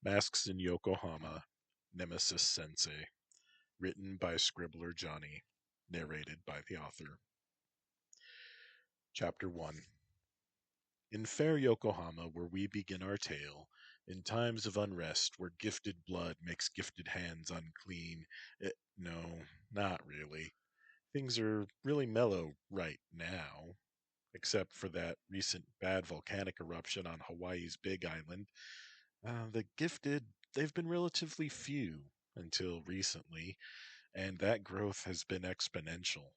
Masks in Yokohama, Nemesis Sensei, written by Scribbler Johnny, narrated by the author. Chapter 1. In fair Yokohama, where we begin our tale, in times of unrest, where gifted blood makes gifted hands unclean, no, not really. Things are really mellow right now, except for that recent bad volcanic eruption on Hawaii's Big Island. The gifted, they've been relatively few until recently, and that growth has been exponential.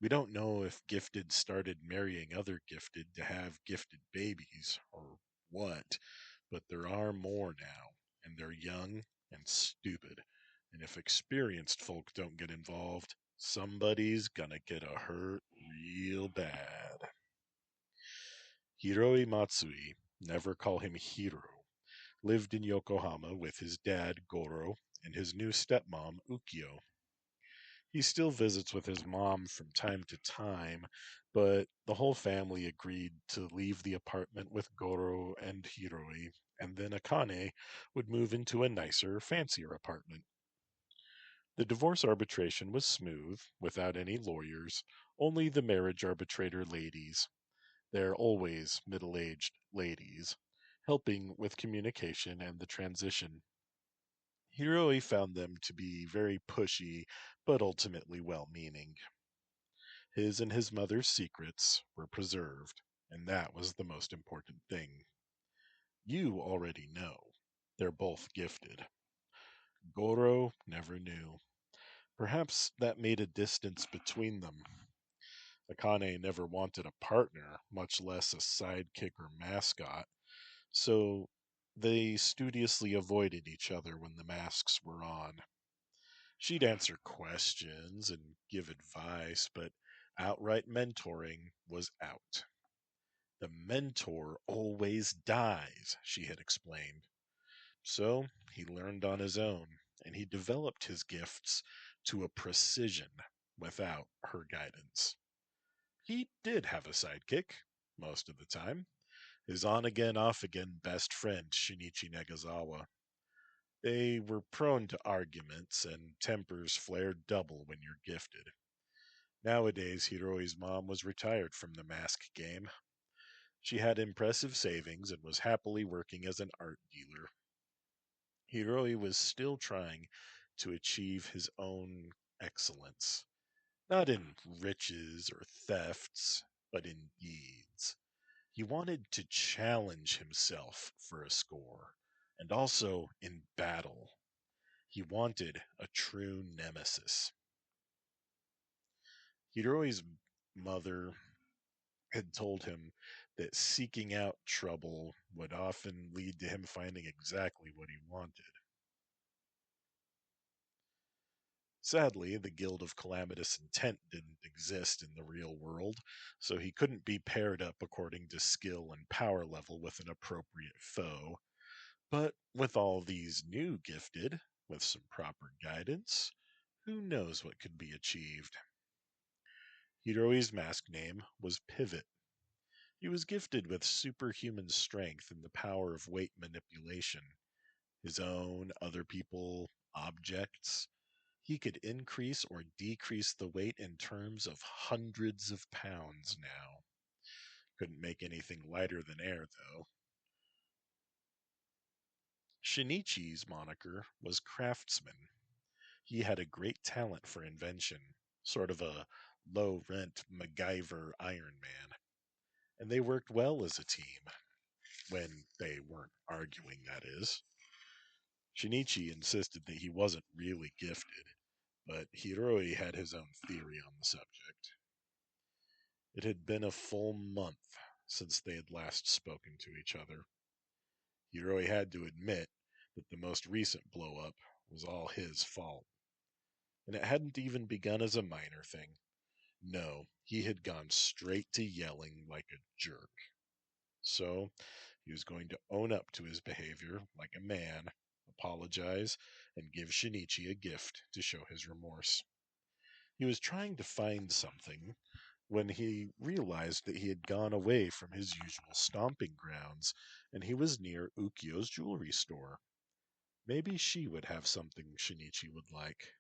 We don't know if gifted started marrying other gifted to have gifted babies or what, but there are more now, and they're young and stupid. And if experienced folk don't get involved, somebody's gonna get a hurt real bad. Hiroi Matsui, never call him Hiro, lived in Yokohama with his dad Goro and his new stepmom Ukyo. He still visits with his mom from time to time, but the whole family agreed to leave the apartment with Goro and Hiroi, and then Akane would move into a nicer, fancier apartment. The divorce arbitration was smooth, without any lawyers, only the marriage arbitrator ladies. They're always middle aged ladies, helping with communication and the transition. Hiroi found them to be very pushy, but ultimately well meaning. His and his mother's secrets were preserved, and that was the most important thing. You already know. They're both gifted. Goro never knew. Perhaps that made a distance between them. Akane never wanted a partner, much less a sidekick or mascot, so they studiously avoided each other when the masks were on. She'd answer questions and give advice, but outright mentoring was out. The mentor always dies, she had explained. So he learned on his own, and he developed his gifts to a precision without her guidance. He did have a sidekick, most of the time, his on again, off again best friend, Shinichi Negazawa. They were prone to arguments, and tempers flare double when you're gifted. Nowadays, Hiroi's mom was retired from the mask game. She had impressive savings and was happily working as an art dealer. Hiroi was still trying to achieve his own excellence, not in riches or thefts, but in deeds. He wanted to challenge himself for a score, and also in battle. He wanted a true nemesis. Hiroi's mother had told him that seeking out trouble would often lead to him finding exactly what he wanted. Sadly, the Guild of Calamitous Intent didn't exist in the real world, so he couldn't be paired up according to skill and power level with an appropriate foe. But with all these new gifted, with some proper guidance, who knows what could be achieved? Hiroi's mask name was Pivot. He was gifted with superhuman strength and the power of weight manipulation. His own, other people, objects. He could increase or decrease the weight in terms of hundreds of pounds now. Couldn't make anything lighter than air, though. Shinichi's moniker was Craftsman. He had a great talent for invention, sort of a low rent MacGyver Iron Man. And they worked well as a team, when they weren't arguing, that is. Shinichi insisted that he wasn't really gifted, but Hiroi had his own theory on the subject. It had been a full month since they had last spoken to each other. Hiroi had to admit that the most recent blow-up was all his fault. And it hadn't even begun as a minor thing. No, he had gone straight to yelling like a jerk. So, he was going to own up to his behavior like a man, apologize, and give Shinichi a gift to show his remorse. He was trying to find something when he realized that he had gone away from his usual stomping grounds and he was near Ukyo's jewelry store. Maybe she would have something Shinichi would like.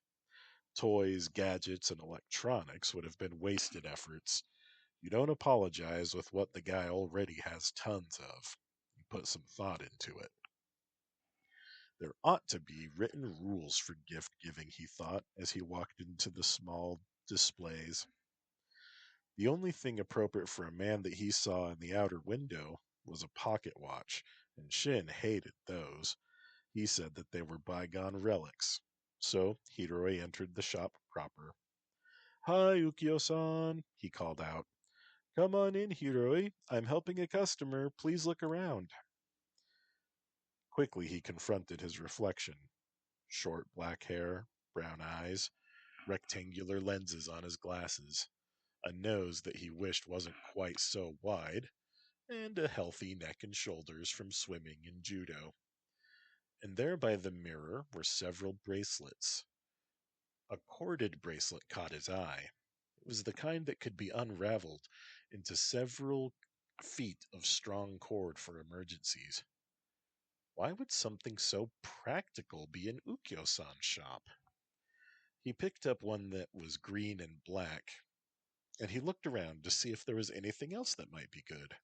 Toys, gadgets, and electronics would have been wasted efforts. You don't apologize with what the guy already has tons of. You put some thought into it. There ought to be written rules for gift giving, he thought as he walked into the small displays. The only thing appropriate for a man that he saw in the outer window was a pocket watch, and Shin hated those. He said that they were bygone relics. So Hiroi entered the shop proper. Hi, Ukio-san, he called out. Come on in, Hiroi. I'm helping a customer. Please look around. Quickly he confronted his reflection. Short black hair, brown eyes, rectangular lenses on his glasses, a nose that he wished wasn't quite so wide, and a healthy neck and shoulders from swimming and judo. And there by the mirror were several bracelets. A corded bracelet caught his eye. It was the kind that could be unraveled into several feet of strong cord for emergencies. Why would something so practical be in Ukyo-san's shop? He picked up one that was green and black, and he looked around to see if there was anything else that might be good.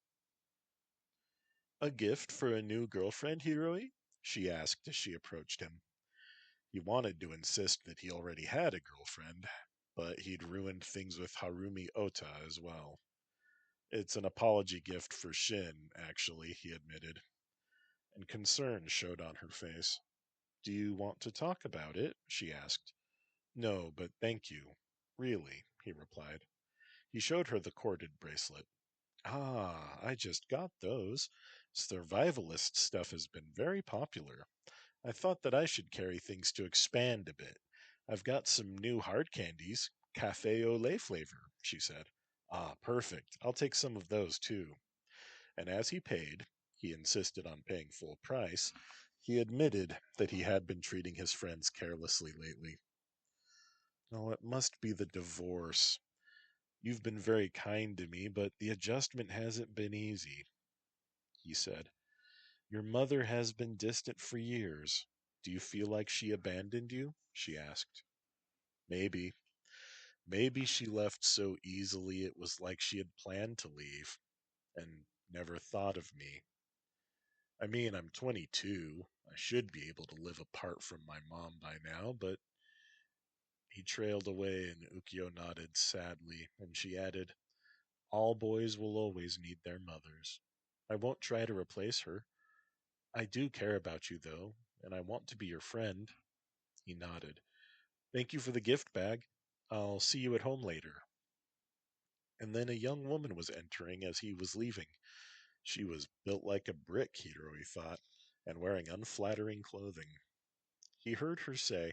A gift for a new girlfriend, Hiroi? She asked as she approached him. He wanted to insist that he already had a girlfriend, but he'd ruined things with Harumi Ota as well. It's an apology gift for Shin, actually, he admitted, and concern showed on her face. Do you want to talk about it? She asked. No, but thank you. Really, he replied. He showed her the corded bracelet. Ah, I just got those. Survivalist stuff has been very popular. I thought that I should carry things to expand a bit. I've got some new hard candies, cafe au lait flavor, she said. Ah, perfect. I'll take some of those too. And as he paid, he insisted on paying full price, he admitted that he had been treating his friends carelessly lately. Oh, it must be the divorce. You've been very kind to me, but the adjustment hasn't been easy, he said. Your mother has been distant for years. Do you feel like she abandoned you? She asked. Maybe. Maybe she left so easily it was like she had planned to leave and never thought of me. I mean, I'm 22. I should be able to live apart from my mom by now, but he trailed away and Ukio nodded sadly, and she added, all boys will always need their mothers. I won't try to replace her. I do care about you, though, and I want to be your friend. He nodded. Thank you for the gift bag. I'll see you at home later. And then a young woman was entering as he was leaving. She was built like a brick, Hiroi thought, and wearing unflattering clothing. He heard her say,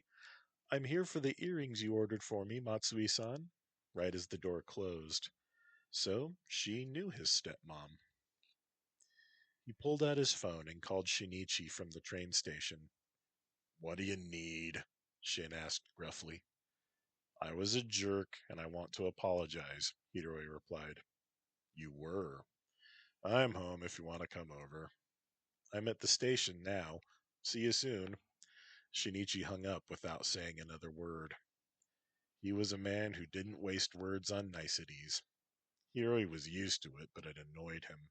I'm here for the earrings you ordered for me, Matsui-san, right as the door closed. So she knew his stepmom. He pulled out his phone and called Shinichi from the train station. What do you need? Shin asked gruffly. I was a jerk, and I want to apologize, Hiroi replied. You were. I'm home if you want to come over. I'm at the station now. See you soon. Shinichi hung up without saying another word. He was a man who didn't waste words on niceties. Hiroi was used to it, but it annoyed him.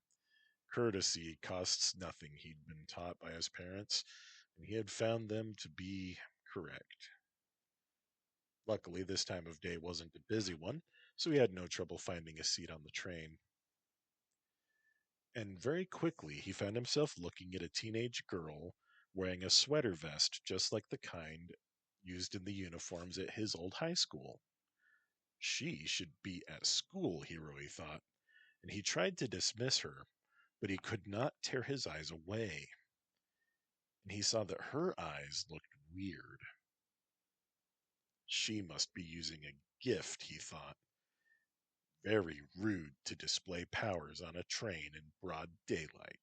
Courtesy costs nothing, he'd been taught by his parents, and he had found them to be correct. Luckily, this time of day wasn't a busy one, so he had no trouble finding a seat on the train. And very quickly, he found himself looking at a teenage girl wearing a sweater vest just like the kind used in the uniforms at his old high school. She should be at school, Hiroi thought, and he tried to dismiss her, but he could not tear his eyes away. And he saw that her eyes looked weird. She must be using a gift, he thought. Very rude to display powers on a train in broad daylight.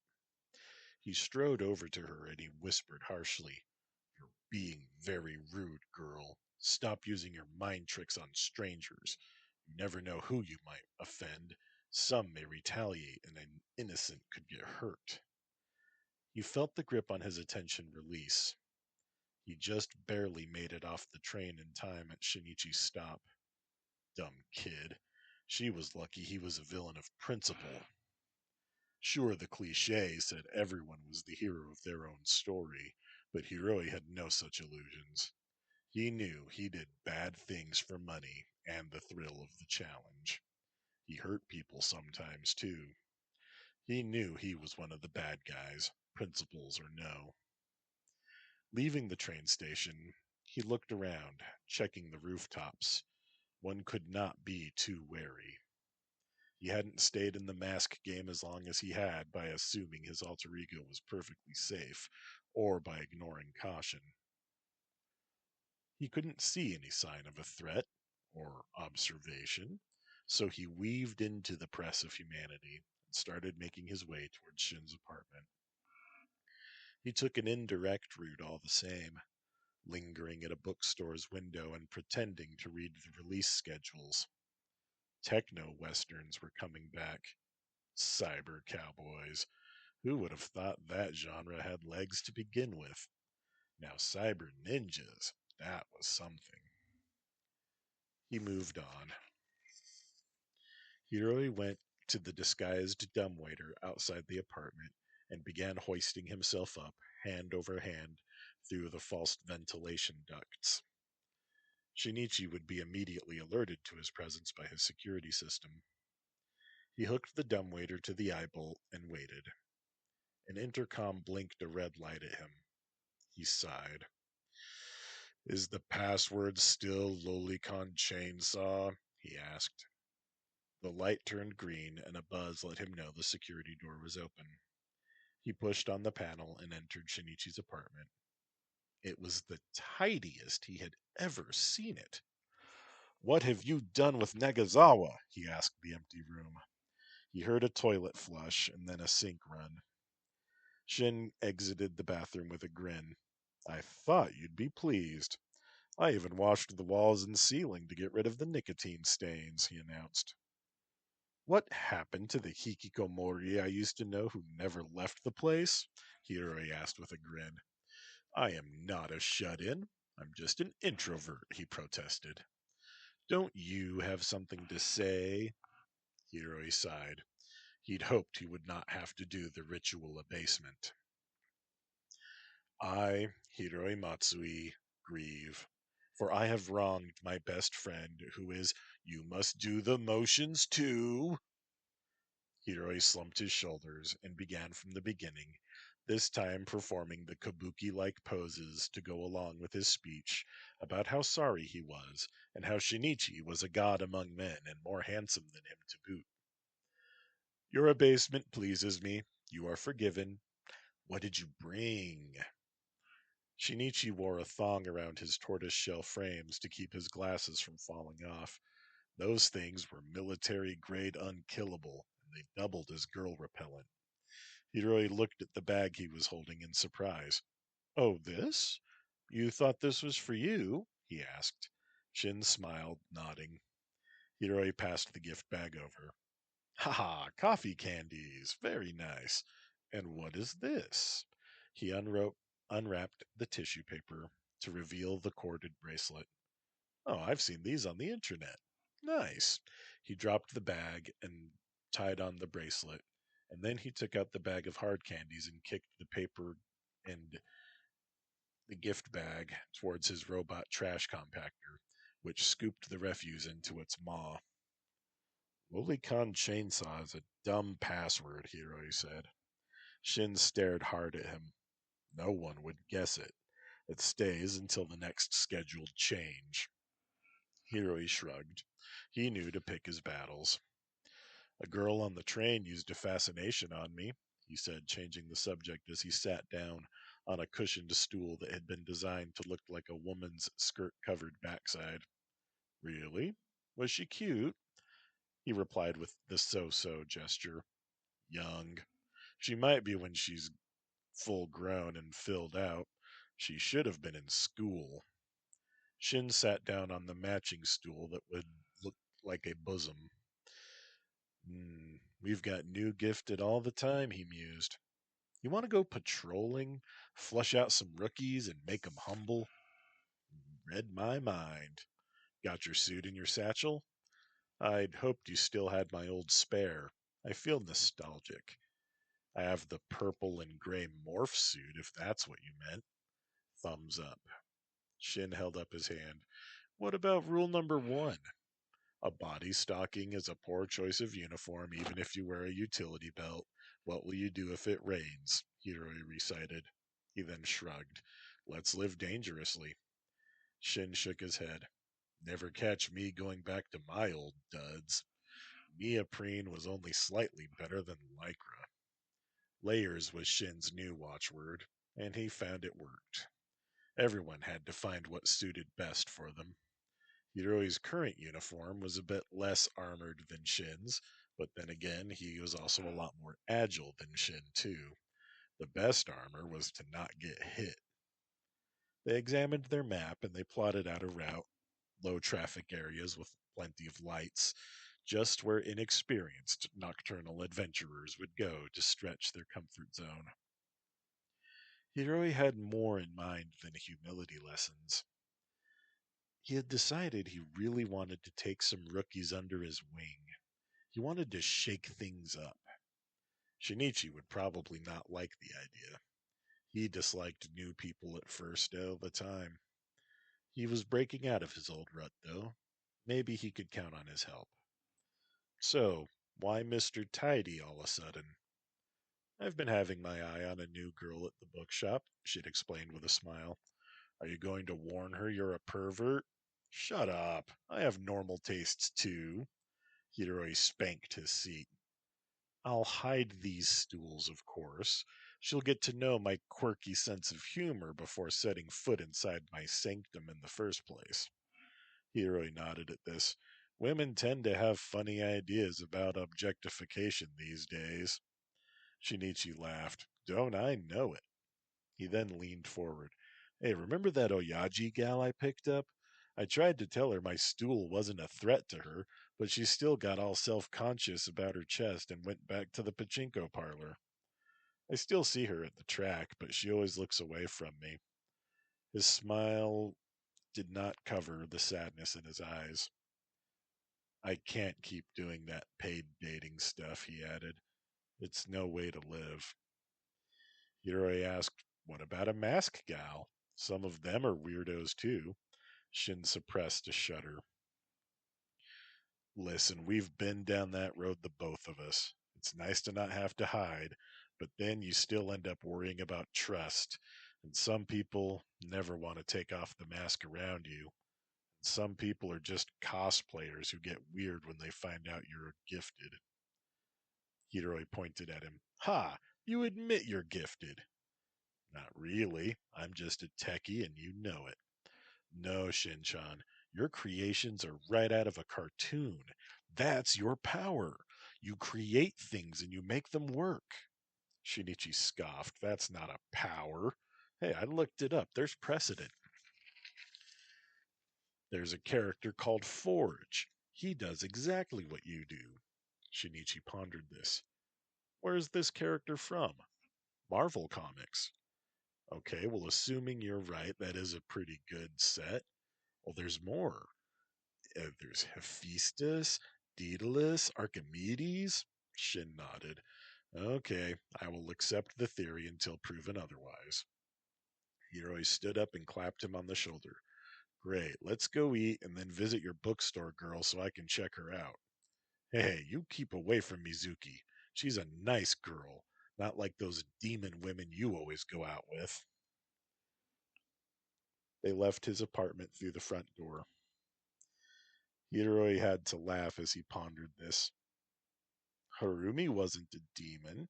He strode over to her and he whispered harshly, You're being very rude, girl. Stop using your mind tricks on strangers. You never know who you might offend. Some may retaliate and an innocent could get hurt. He felt the grip on his attention release. He just barely made it off the train in time at Shinichi's stop. Dumb kid. She was lucky he was a villain of principle. Sure, the cliche said everyone was the hero of their own story, but Hiroi had no such illusions. He knew he did bad things for money and the thrill of the challenge. He hurt people sometimes, too. He knew he was one of the bad guys, principles or no. Leaving the train station, he looked around, checking the rooftops. One could not be too wary. He hadn't stayed in the mask game as long as he had by assuming his alter ego was perfectly safe, or by ignoring caution. He couldn't see any sign of a threat or observation, so he weaved into the press of humanity and started making his way towards Shin's apartment. He took an indirect route all the same, lingering at a bookstore's window and pretending to read the release schedules. Techno westerns were coming back. Cyber cowboys. Who would have thought that genre had legs to begin with? Now, cyber ninjas, that was something. He moved on. Hiroi went to the disguised dumbwaiter outside the apartment and began hoisting himself up, hand over hand, through the false ventilation ducts. Shinichi would be immediately alerted to his presence by his security system. He hooked the dumbwaiter to the eye bolt and waited. An intercom blinked a red light at him. He sighed. Is the password still Lolicon Chainsaw? He asked. The light turned green and a buzz let him know the security door was open. He pushed on the panel and entered Shinichi's apartment. It was the tidiest he had ever seen it. What have you done with Nagazawa? He asked the empty room. He heard a toilet flush and then a sink run. Shin exited the bathroom with a grin. I thought you'd be pleased. I even washed the walls and ceiling to get rid of the nicotine stains, he announced. What happened to the hikikomori I used to know who never left the place? Hiroi asked with a grin. I am not a shut-in. I'm just an introvert, he protested. Don't you have something to say? Hiroi sighed. He'd hoped he would not have to do the ritual abasement. I, Hiroi Matsui, grieve, for I have wronged my best friend, who is, you must do the motions too. Hiroi slumped his shoulders and began from the beginning, this time performing the kabuki-like poses to go along with his speech about how sorry he was and how Shinichi was a god among men and more handsome than him to boot. Your abasement pleases me. You are forgiven. What did you bring? Shinichi wore a thong around his tortoise-shell frames to keep his glasses from falling off. Those things were military-grade unkillable, and they doubled as girl repellent. Hiroi looked at the bag he was holding in surprise. Oh, this? You thought this was for you? He asked. Shin smiled, nodding. Hiroi passed the gift bag over. Ha ha, coffee candies. Very nice. And what is this? He unwrapped the tissue paper to reveal the corded bracelet. Oh, I've seen these on the internet. Nice. He dropped the bag and tied on the bracelet, and then he took out the bag of hard candies and kicked the paper and the gift bag towards his robot trash compactor, which scooped the refuse into its maw. Lolicon Chainsaw is a dumb password, Hiroi said. Shin stared hard at him. No one would guess it. It stays until the next scheduled change. Hiroi shrugged. He knew to pick his battles. A girl on the train used a fascination on me, he said, changing the subject as he sat down on a cushioned stool that had been designed to look like a woman's skirt-covered backside. Really? Was she cute? He replied with the so-so gesture. Young. She might be when she's full grown and filled out. She should have been in school. Shin sat down on the matching stool that would look like a bosom. We've got new gifted all the time, he mused. You want to go patrolling, flush out some rookies, and make 'em humble? Read my mind. Got your suit in your satchel? I'd hoped you still had my old spare. I feel nostalgic. I have the purple and gray morph suit, if that's what you meant. Thumbs up. Shin held up his hand. What about rule number one? A body stocking is a poor choice of uniform, even if you wear a utility belt. What will you do if it rains? Hiroi recited. He then shrugged. Let's live dangerously. Shin shook his head. Never catch me going back to my old duds. Neoprene was only slightly better than Lycra. Layers was Shin's new watchword, and he found it worked. Everyone had to find what suited best for them. Hiroi's current uniform was a bit less armored than Shin's, but then again, he was also a lot more agile than Shin, too. The best armor was to not get hit. They examined their map and they plotted out a route, low traffic areas with plenty of lights, just where inexperienced nocturnal adventurers would go to stretch their comfort zone. Hiroi had more in mind than humility lessons. He had decided he really wanted to take some rookies under his wing. He wanted to shake things up. Shinichi would probably not like the idea. He disliked new people at first all the time. He was breaking out of his old rut, though. Maybe he could count on his help. So, why Mr. Tidy all of a sudden? I've been having my eye on a new girl at the bookshop, she'd explained with a smile. Are you going to warn her you're a pervert? Shut up. I have normal tastes, too. Hiroi spanked his seat. I'll hide these stools, of course. She'll get to know my quirky sense of humor before setting foot inside my sanctum in the first place. Hiroi nodded at this. Women tend to have funny ideas about objectification these days. Shinichi laughed. Don't I know it? He then leaned forward. Hey, remember that Oyaji gal I picked up? I tried to tell her my stool wasn't a threat to her, but she still got all self-conscious about her chest and went back to the pachinko parlor. I still see her at the track, but she always looks away from me. His smile did not cover the sadness in his eyes. I can't keep doing that paid dating stuff, he added. It's no way to live. Hiroi asked, what about a mask gal? Some of them are weirdos too. Shin suppressed a shudder. Listen, we've been down that road, the both of us. It's nice to not have to hide, but then you still end up worrying about trust. And some people never want to take off the mask around you. Some people are just cosplayers who get weird when they find out you're gifted. Hiroi pointed at him. Ha! You admit you're gifted. Not really. I'm just a techie and you know it. No, Shin-chan. Your creations are right out of a cartoon. That's your power. You create things and you make them work. Shinichi scoffed. That's not a power. Hey, I looked it up. There's precedent. There's a character called Forge. He does exactly what you do. Shinichi pondered this. Where's this character from? Marvel Comics. Okay, well, assuming you're right, that is a pretty good set. Well, there's more. There's Hephaestus, Daedalus, Archimedes. Shin nodded. Okay, I will accept the theory until proven otherwise. Hiroi stood up and clapped him on the shoulder. Great, let's go eat and then visit your bookstore girl so I can check her out. Hey, you keep away from Mizuki. She's a nice girl, not like those demon women you always go out with. They left his apartment through the front door. Hiroi had to laugh as he pondered this. Harumi wasn't a demon.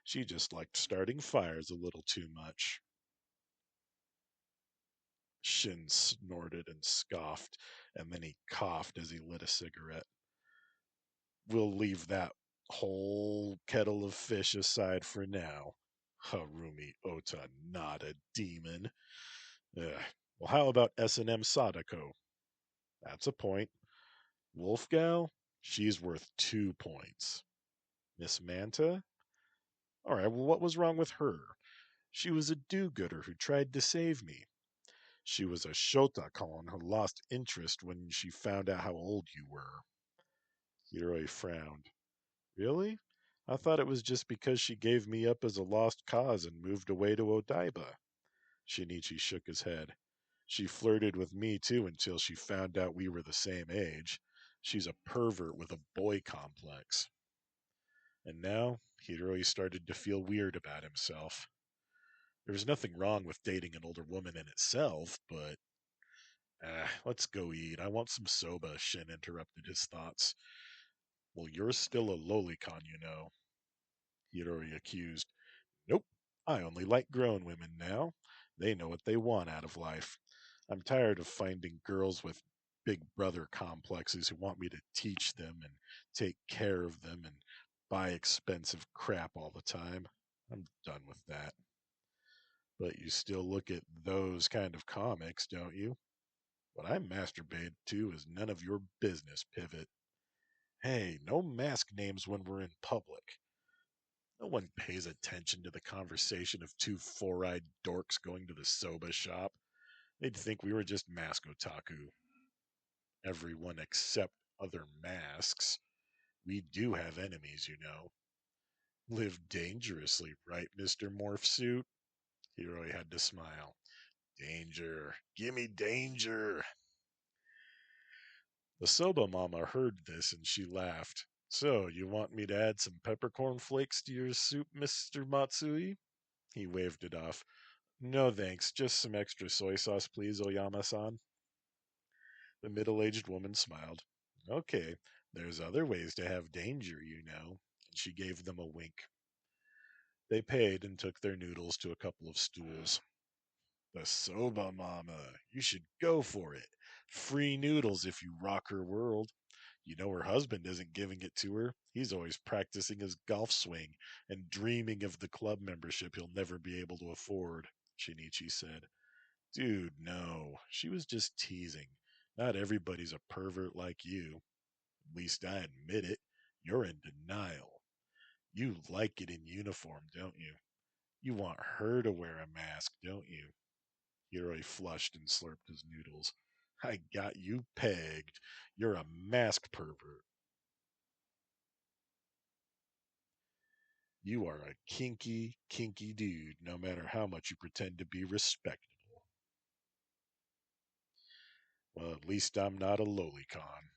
She just liked starting fires a little too much. Shin snorted and scoffed, and then he coughed as he lit a cigarette. We'll leave that whole kettle of fish aside for now. Harumi Ota, not a demon. Ugh. Well, how about S&M Sadako? That's a point. Wolfgal? She's worth 2 points. Miss Manta? All right, well, what was wrong with her? She was a do gooder who tried to save me. She was a Shotakon who lost interest when she found out how old you were. Hiroi frowned. Really? I thought it was just because she gave me up as a lost cause and moved away to Odaiba. Shinichi shook his head. She flirted with me too until she found out we were the same age. She's a pervert with a boy complex. And now, Hiroi started to feel weird about himself. There was nothing wrong with dating an older woman in itself, but let's go eat. I want some soba, Shin interrupted his thoughts. Well, you're still a lolicon, you know, Hiroi accused. Nope, I only like grown women now. They know what they want out of life. I'm tired of finding girls with big brother complexes who want me to teach them and take care of them and buy expensive crap all the time. I'm done with that. But you still look at those kind of comics, don't you? What I masturbate to is none of your business, Pivot. Hey, no mask names when we're in public. No one pays attention to the conversation of two four-eyed dorks going to the soba shop. They'd think we were just mask otaku. Everyone except other masks. We do have enemies, you know. Live dangerously, right, Mr. Morph Suit? Hiroi had to smile. Danger. Gimme danger. The soba mama heard this and she laughed. So, you want me to add some peppercorn flakes to your soup, Mr. Matsui? He waved it off. No thanks, just some extra soy sauce, please, Oyama-san. The middle-aged woman smiled. Okay, there's other ways to have danger, you know. And she gave them a wink. They paid and took their noodles to a couple of stools. The soba mama, you should go for it. Free noodles if you rock her world. You know her husband isn't giving it to her. He's always practicing his golf swing and dreaming of the club membership he'll never be able to afford, Shinichi said. Dude, no. She was just teasing. Not everybody's a pervert like you. At least I admit it. You're in denial. You like it in uniform, don't you? You want her to wear a mask, don't you? Hiroi flushed and slurped his noodles. I got you pegged. You're a mask pervert. You are a kinky, kinky dude, no matter how much you pretend to be respectable. Well, at least I'm not a lolicon.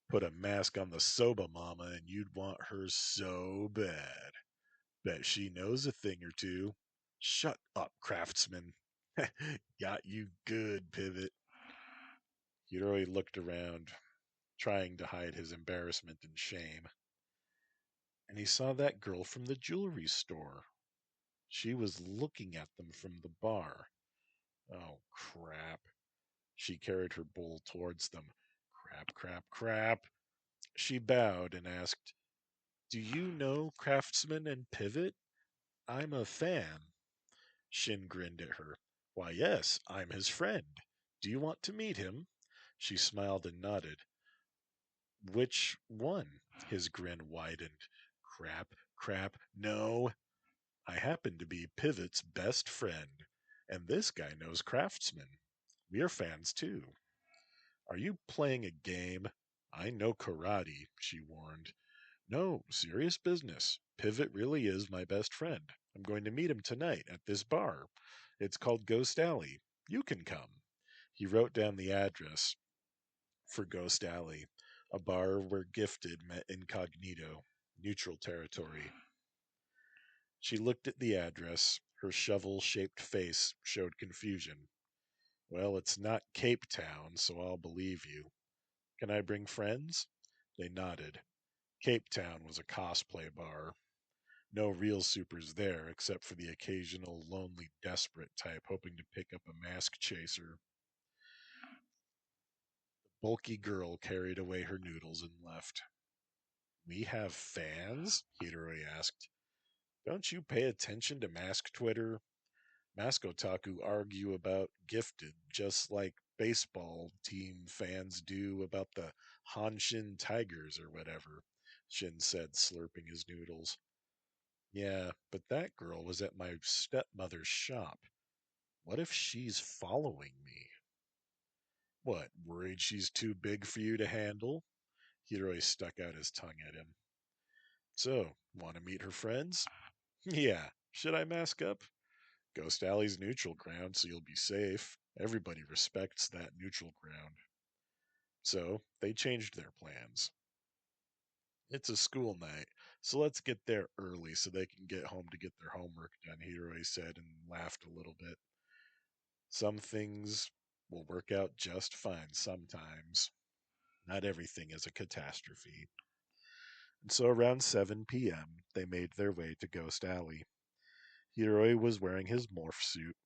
Put a mask on the soba mama and you'd want her so bad. Bet she knows a thing or two. Shut up, craftsman. Got you good, Pivot. Hiroi looked around, trying to hide his embarrassment and shame. And he saw that girl from the jewelry store. She was looking at them from the bar. Oh, crap. She carried her bowl towards them. Crap, crap, crap. She bowed and asked, Do you know Craftsman and Pivot? I'm a fan. Shin grinned at her. Why, yes, I'm his friend. Do you want to meet him? She smiled and nodded. Which one? His grin widened. Crap, crap, no. I happen to be Pivot's best friend, and this guy knows Craftsman. We're fans too. Are you playing a game? I know karate, she warned. No, serious business. Pivot really is my best friend. I'm going to meet him tonight at this bar. It's called Ghost Alley. You can come. He wrote down the address for Ghost Alley, a bar where Gifted met Incognito, neutral territory. She looked at the address. Her shovel shaped face showed confusion. Well, it's not Cape Town, so I'll believe you. Can I bring friends? They nodded. Cape Town was a cosplay bar. No real supers there, except for the occasional lonely, desperate type hoping to pick up a mask chaser. The bulky girl carried away her noodles and left. We have fans? Hiroi asked. Don't you pay attention to mask Twitter? Mask otaku argue about Gifted, just like baseball team fans do about the Hanshin Tigers or whatever, Shin said, slurping his noodles. Yeah, but that girl was at my stepmother's shop. What if she's following me? What, worried she's too big for you to handle? Hiroi stuck out his tongue at him. So, want to meet her friends? Yeah. Should I mask up? Ghost Alley's neutral ground, so you'll be safe. Everybody respects that neutral ground. So, they changed their plans. It's a school night, so let's get there early so they can get home to get their homework done, Hiroi said and laughed a little bit. Some things will work out just fine sometimes. Not everything is a catastrophe. And so around 7 p.m., they made their way to Ghost Alley. Hiroi was wearing his morph suit,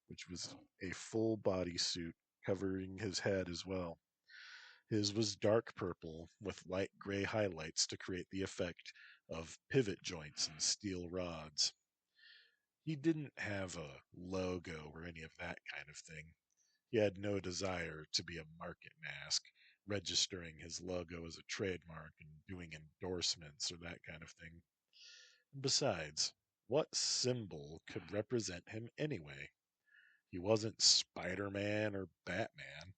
which was a full body suit covering his head as well. His was dark purple with light gray highlights to create the effect of pivot joints and steel rods. He didn't have a logo or any of that kind of thing. He had no desire to be a market mask, registering his logo as a trademark and doing endorsements or that kind of thing. Besides, what symbol could represent him anyway? He wasn't Spider Man or Batman.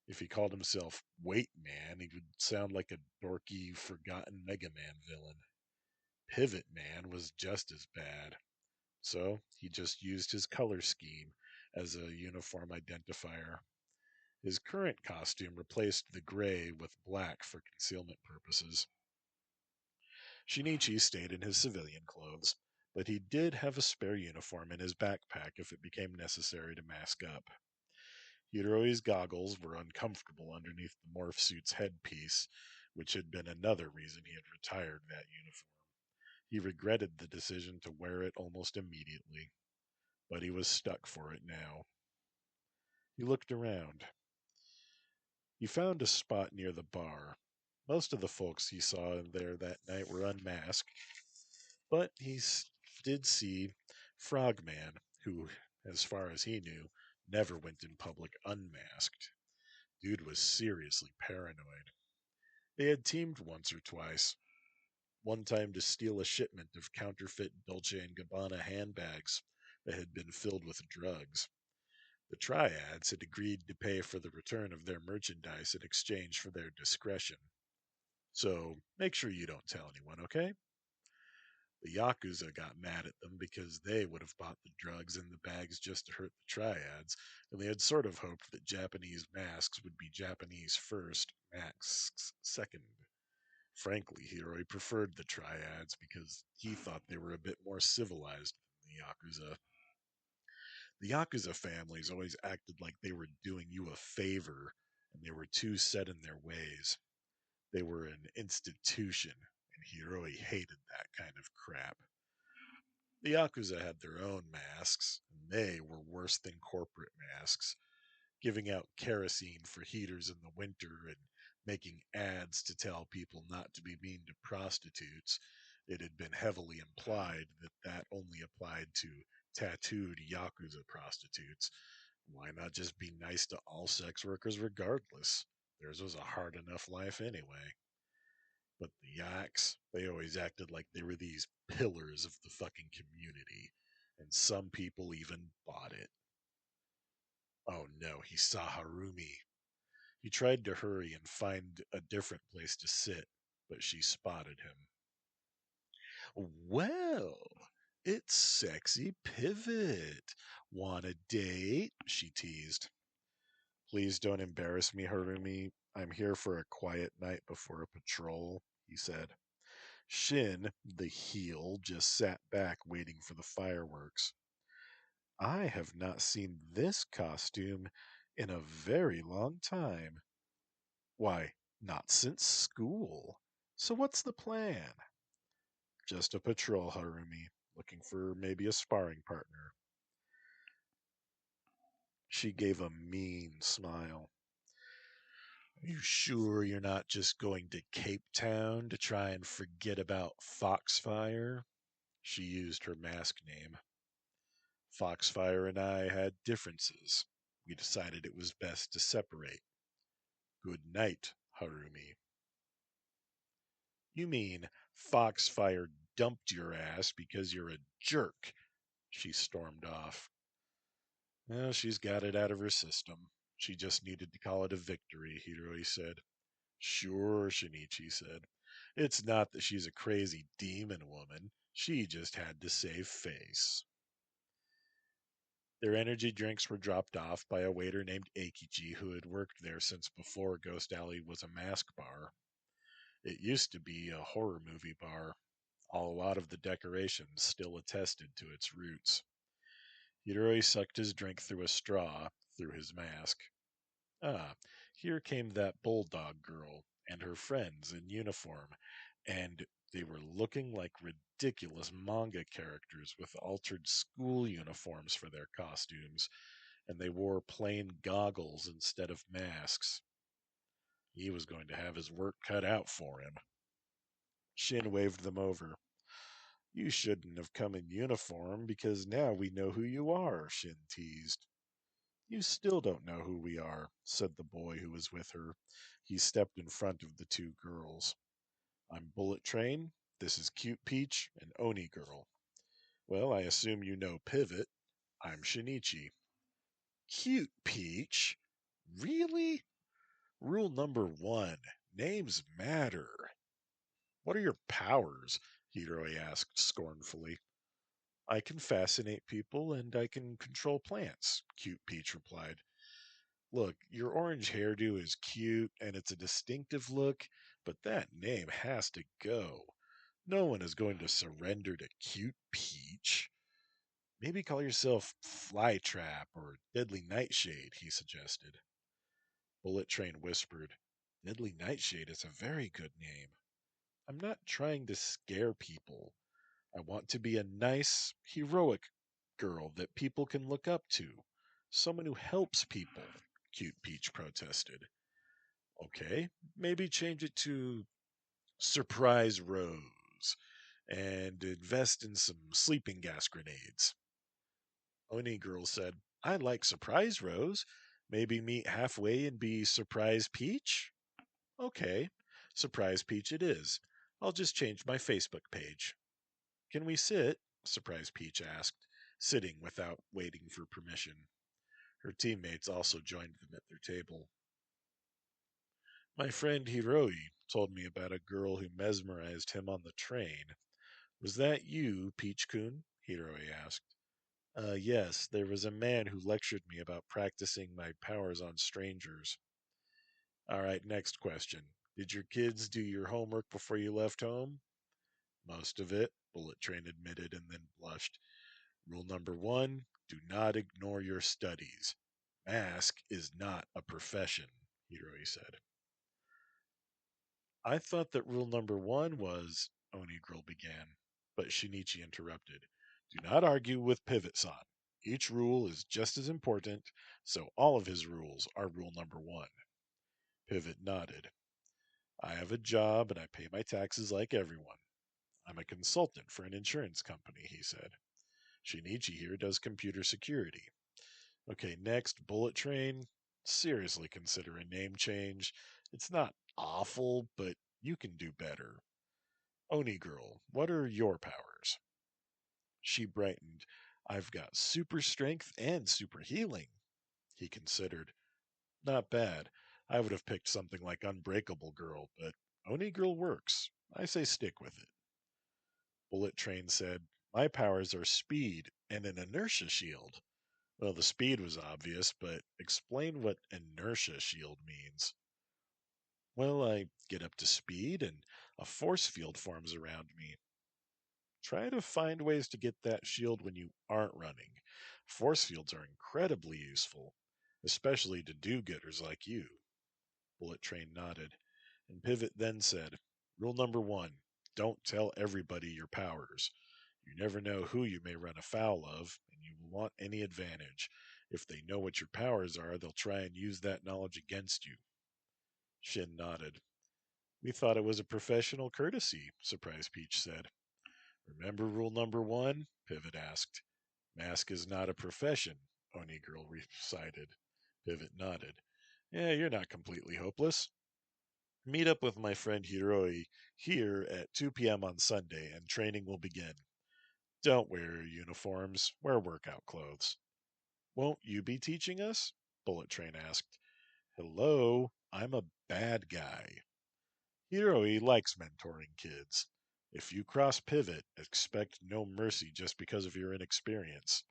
If he called himself Weight Man, he would sound like a dorky, forgotten Mega Man villain. Pivot Man was just as bad. So he just used his color scheme as a uniform identifier. His current costume replaced the gray with black for concealment purposes. Shinichi stayed in his civilian clothes, but he did have a spare uniform in his backpack if it became necessary to mask up. Hiroi's goggles were uncomfortable underneath the morph suit's headpiece, which had been another reason he had retired that uniform. He regretted the decision to wear it almost immediately, but he was stuck for it now. He looked around. He found a spot near the bar. Most of the folks he saw there that night were unmasked, but did see Frogman, who, as far as he knew, never went in public unmasked. Dude was seriously paranoid. They had teamed once or twice. One time to steal a shipment of counterfeit Dolce and Gabbana handbags that had been filled with drugs. The triads had agreed to pay for the return of their merchandise in exchange for their discretion. So make sure you don't tell anyone, okay? The Yakuza got mad at them because they would have bought the drugs in the bags just to hurt the triads, and they had sort of hoped that Japanese masks would be Japanese first, masks second. Frankly, Hiroi preferred the triads because he thought they were a bit more civilized than the Yakuza. The Yakuza families always acted like they were doing you a favor, and they were too set in their ways. They were an institution, and Hiroi hated that kind of crap. The Yakuza had their own masks, and they were worse than corporate masks, giving out kerosene for heaters in the winter and making ads to tell people not to be mean to prostitutes. It had been heavily implied that that only applied to tattooed Yakuza prostitutes. Why not just be nice to all sex workers regardless? Theirs was a hard enough life anyway. But the Yaks, they always acted like they were these pillars of the fucking community. And some people even bought it. Oh no, he saw Harumi. He tried to hurry and find a different place to sit, but she spotted him. Well, it's sexy pivot. Want a date? She teased. Please don't embarrass me, Harumi. I'm here for a quiet night before a patrol, he said. Shin, the heel, just sat back waiting for the fireworks. I have not seen this costume in a very long time. Why, not since school. So what's the plan? Just a patrol, Harumi, looking for maybe a sparring partner. She gave a mean smile. Are you sure you're not just going to Cape Town to try and forget about Foxfire? She used her mask name. Foxfire and I had differences. We decided it was best to separate. Good night, Harumi. You mean Foxfire dumped your ass because you're a jerk." She stormed off. Well, she's got it out of her system. She just needed to call it a victory, Hiroi said. Sure, Shinichi said. It's not that she's a crazy demon woman. She just had to save face. Their energy drinks were dropped off by a waiter named Eikichi who had worked there since before Ghost Alley was a mask bar. It used to be a horror movie bar. A lot of the decorations still attested to its roots. Hiroi sucked his drink through a straw, through his mask. Ah, here came that bulldog girl and her friends in uniform, and they were looking like ridiculous manga characters with altered school uniforms for their costumes, and they wore plain goggles instead of masks. He was going to have his work cut out for him. Shin waved them over. You shouldn't have come in uniform because now we know who you are, Shin teased. You still don't know who we are, said the boy who was with her. He stepped in front of the two girls. I'm Bullet Train. This is Cute Peach and Oni Girl. Well, I assume you know Pivot. I'm Shinichi. Cute Peach? Really? Rule number one, names matter. What are your powers? Hiroi asked scornfully. I can fascinate people and I can control plants, Cute Peach replied. Look, your orange hairdo is cute and it's a distinctive look, but that name has to go. No one is going to surrender to Cute Peach. Maybe call yourself Flytrap or Deadly Nightshade, he suggested. Bullet Train whispered, Deadly Nightshade is a very good name. I'm not trying to scare people. I want to be a nice, heroic girl that people can look up to. Someone who helps people, Cute Peach protested. Okay, maybe change it to Surprise Rose and invest in some sleeping gas grenades. Oni Girl said, I like Surprise Rose. Maybe meet halfway and be Surprise Peach? Okay, Surprise Peach it is. I'll just change my Facebook page. Can we sit? Surprise Peach asked, sitting without waiting for permission. Her teammates also joined them at their table. My friend Hiroi told me about a girl who mesmerized him on the train. Was that you, Peach-kun? Hiroi asked. Yes, there was a man who lectured me about practicing my powers on strangers. All right, next question. Did your kids do your homework before you left home? Most of it, Bullet Train admitted and then blushed. Rule number one, do not ignore your studies. Mask is not a profession, Hiroi said. I thought that rule number one was, Oni Girl began, but Shinichi interrupted. Do not argue with Pivot-san. Each rule is just as important, so all of his rules are rule number one. Pivot nodded. I have a job and I pay my taxes like everyone. I'm a consultant for an insurance company, he said. Shinichi here does computer security. Okay, next, Bullet Train. Seriously consider a name change. It's not awful, but you can do better. Oni Girl, what are your powers? She brightened. I've got super strength and super healing. He considered. Not bad. I would have picked something like Unbreakable Girl, but Oni Girl works. I say stick with it. Bullet Train said, My powers are speed and an inertia shield. Well, the speed was obvious, but explain what inertia shield means. Well, I get up to speed and a force field forms around me. Try to find ways to get that shield when you aren't running. Force fields are incredibly useful, especially to do-gooders like you. Bullet Train nodded, and Pivot then said, Rule number one, don't tell everybody your powers. You never know who you may run afoul of, and you will want any advantage. If they know what your powers are, they'll try and use that knowledge against you. Shin nodded. We thought it was a professional courtesy, Surprise Peach said. Remember rule number one? Pivot asked. Mask is not a profession, Oni Girl recited. Pivot nodded. Yeah, you're not completely hopeless. Meet up with my friend Hiroi here at 2 p.m. on Sunday, and training will begin. Don't wear uniforms, wear workout clothes. Won't you be teaching us? Bullet Train asked. Hello, I'm a bad guy. Hiroi likes mentoring kids. If you cross pivot, expect no mercy just because of your inexperience.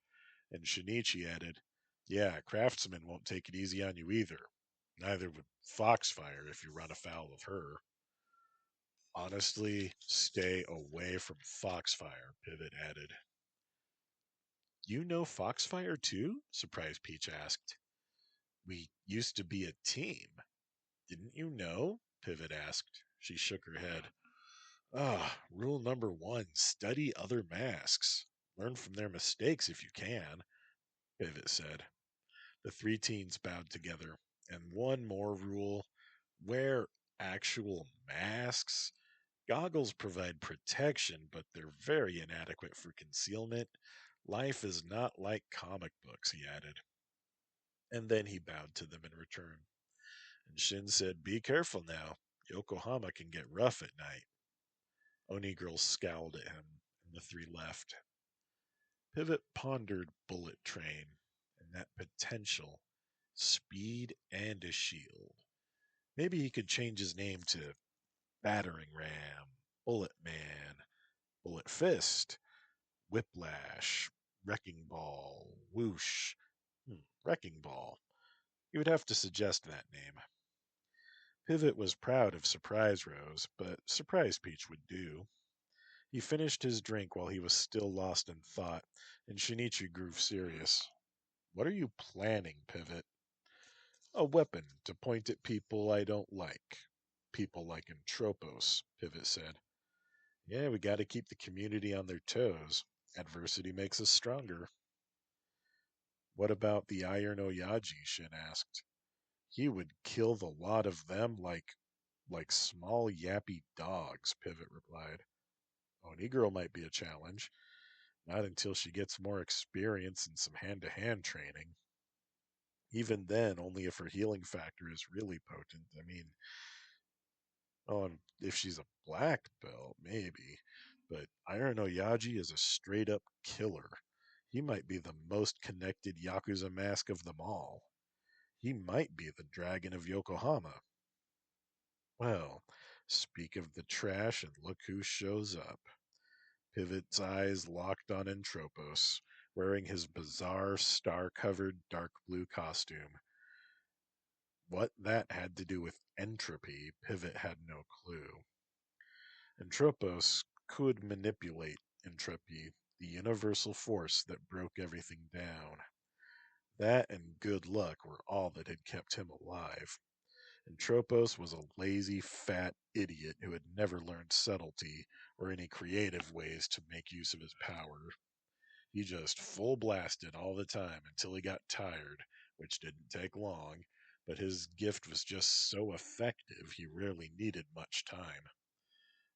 And Shinichi added, yeah, Craftsman won't take it easy on you either. Neither would Foxfire if you run afoul of her. Honestly, stay away from Foxfire, Pivot added. You know Foxfire too? Surprised Peach asked. We used to be a team. Didn't you know? Pivot asked. She shook her head. Ah, rule number one, study other masks. Learn from their mistakes if you can, Pivot said. The three teens bowed together. And one more rule, wear actual masks. Goggles provide protection, but they're very inadequate for concealment. Life is not like comic books, he added. And then he bowed to them in return. And Shin said, be careful now. Yokohama can get rough at night. Oni girl scowled at him, and the three left. Pivot pondered Bullet Train and that potential, speed and a shield. Maybe he could change his name to Battering Ram, Bullet Man, Bullet Fist, Whiplash, Wrecking Ball, Whoosh. Wrecking Ball. He would have to suggest that name. Pivot was proud of Surprise Rose, but Surprise Peach would do. He finished his drink while he was still lost in thought, and Shinichi grew serious. What are you planning, Pivot? A weapon to point at people I don't like. People like Entropos, Pivot said. Yeah, we gotta keep the community on their toes. Adversity makes us stronger. What about the Iron Oyaji? Shin asked. He would kill the lot of them like small yappy dogs, Pivot replied. Oni girl might be a challenge. Not until she gets more experience and some hand to hand training. Even then, only if her healing factor is really potent. I mean, oh, and if she's a black belt, maybe. But Iron Oyaji is a straight up killer. He might be the most connected Yakuza mask of them all. He might be the Dragon of Yokohama. Well, speak of the trash and look who shows up. Pivot's eyes locked on Entropos, wearing his bizarre star covered dark blue costume. What that had to do with entropy, Pivot had no clue. Entropos could manipulate entropy, the universal force that broke everything down. That and good luck were all that had kept him alive. Entropos was a lazy, fat idiot who had never learned subtlety or any creative ways to make use of his power. He just full blasted all the time until he got tired, which didn't take long, but his gift was just so effective he rarely needed much time.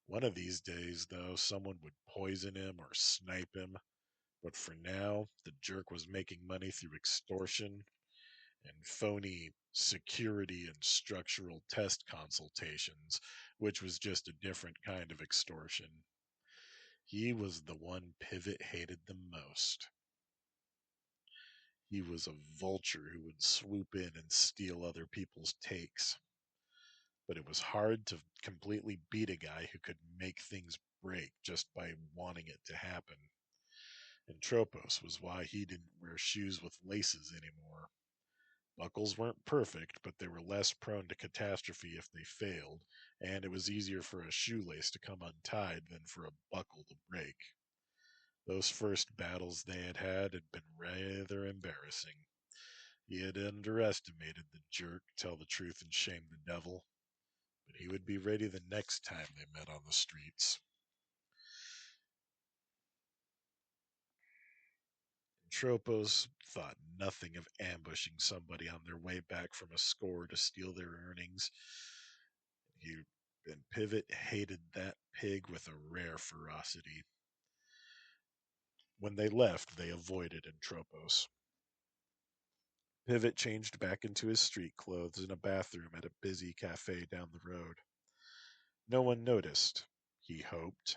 One of these days, though, someone would poison him or snipe him, but for now, the jerk was making money through extortion and phony security and structural test consultations, which was just a different kind of extortion. He was the one Pivot hated the most. He was a vulture who would swoop in and steal other people's takes. But it was hard to completely beat a guy who could make things break just by wanting it to happen. And Tropos was why he didn't wear shoes with laces anymore. Buckles weren't perfect, but they were less prone to catastrophe if they failed, and it was easier for a shoelace to come untied than for a buckle to break. Those first battles they had been rather embarrassing. He had underestimated the jerk, tell the truth and shame the devil, but he would be ready the next time they met on the streets. Tropos thought nothing of ambushing somebody on their way back from a score to steal their earnings. He and Pivot hated that pig with a rare ferocity. When they left, they avoided Entropos. Pivot changed back into his street clothes in a bathroom at a busy cafe down the road. No one noticed, he hoped.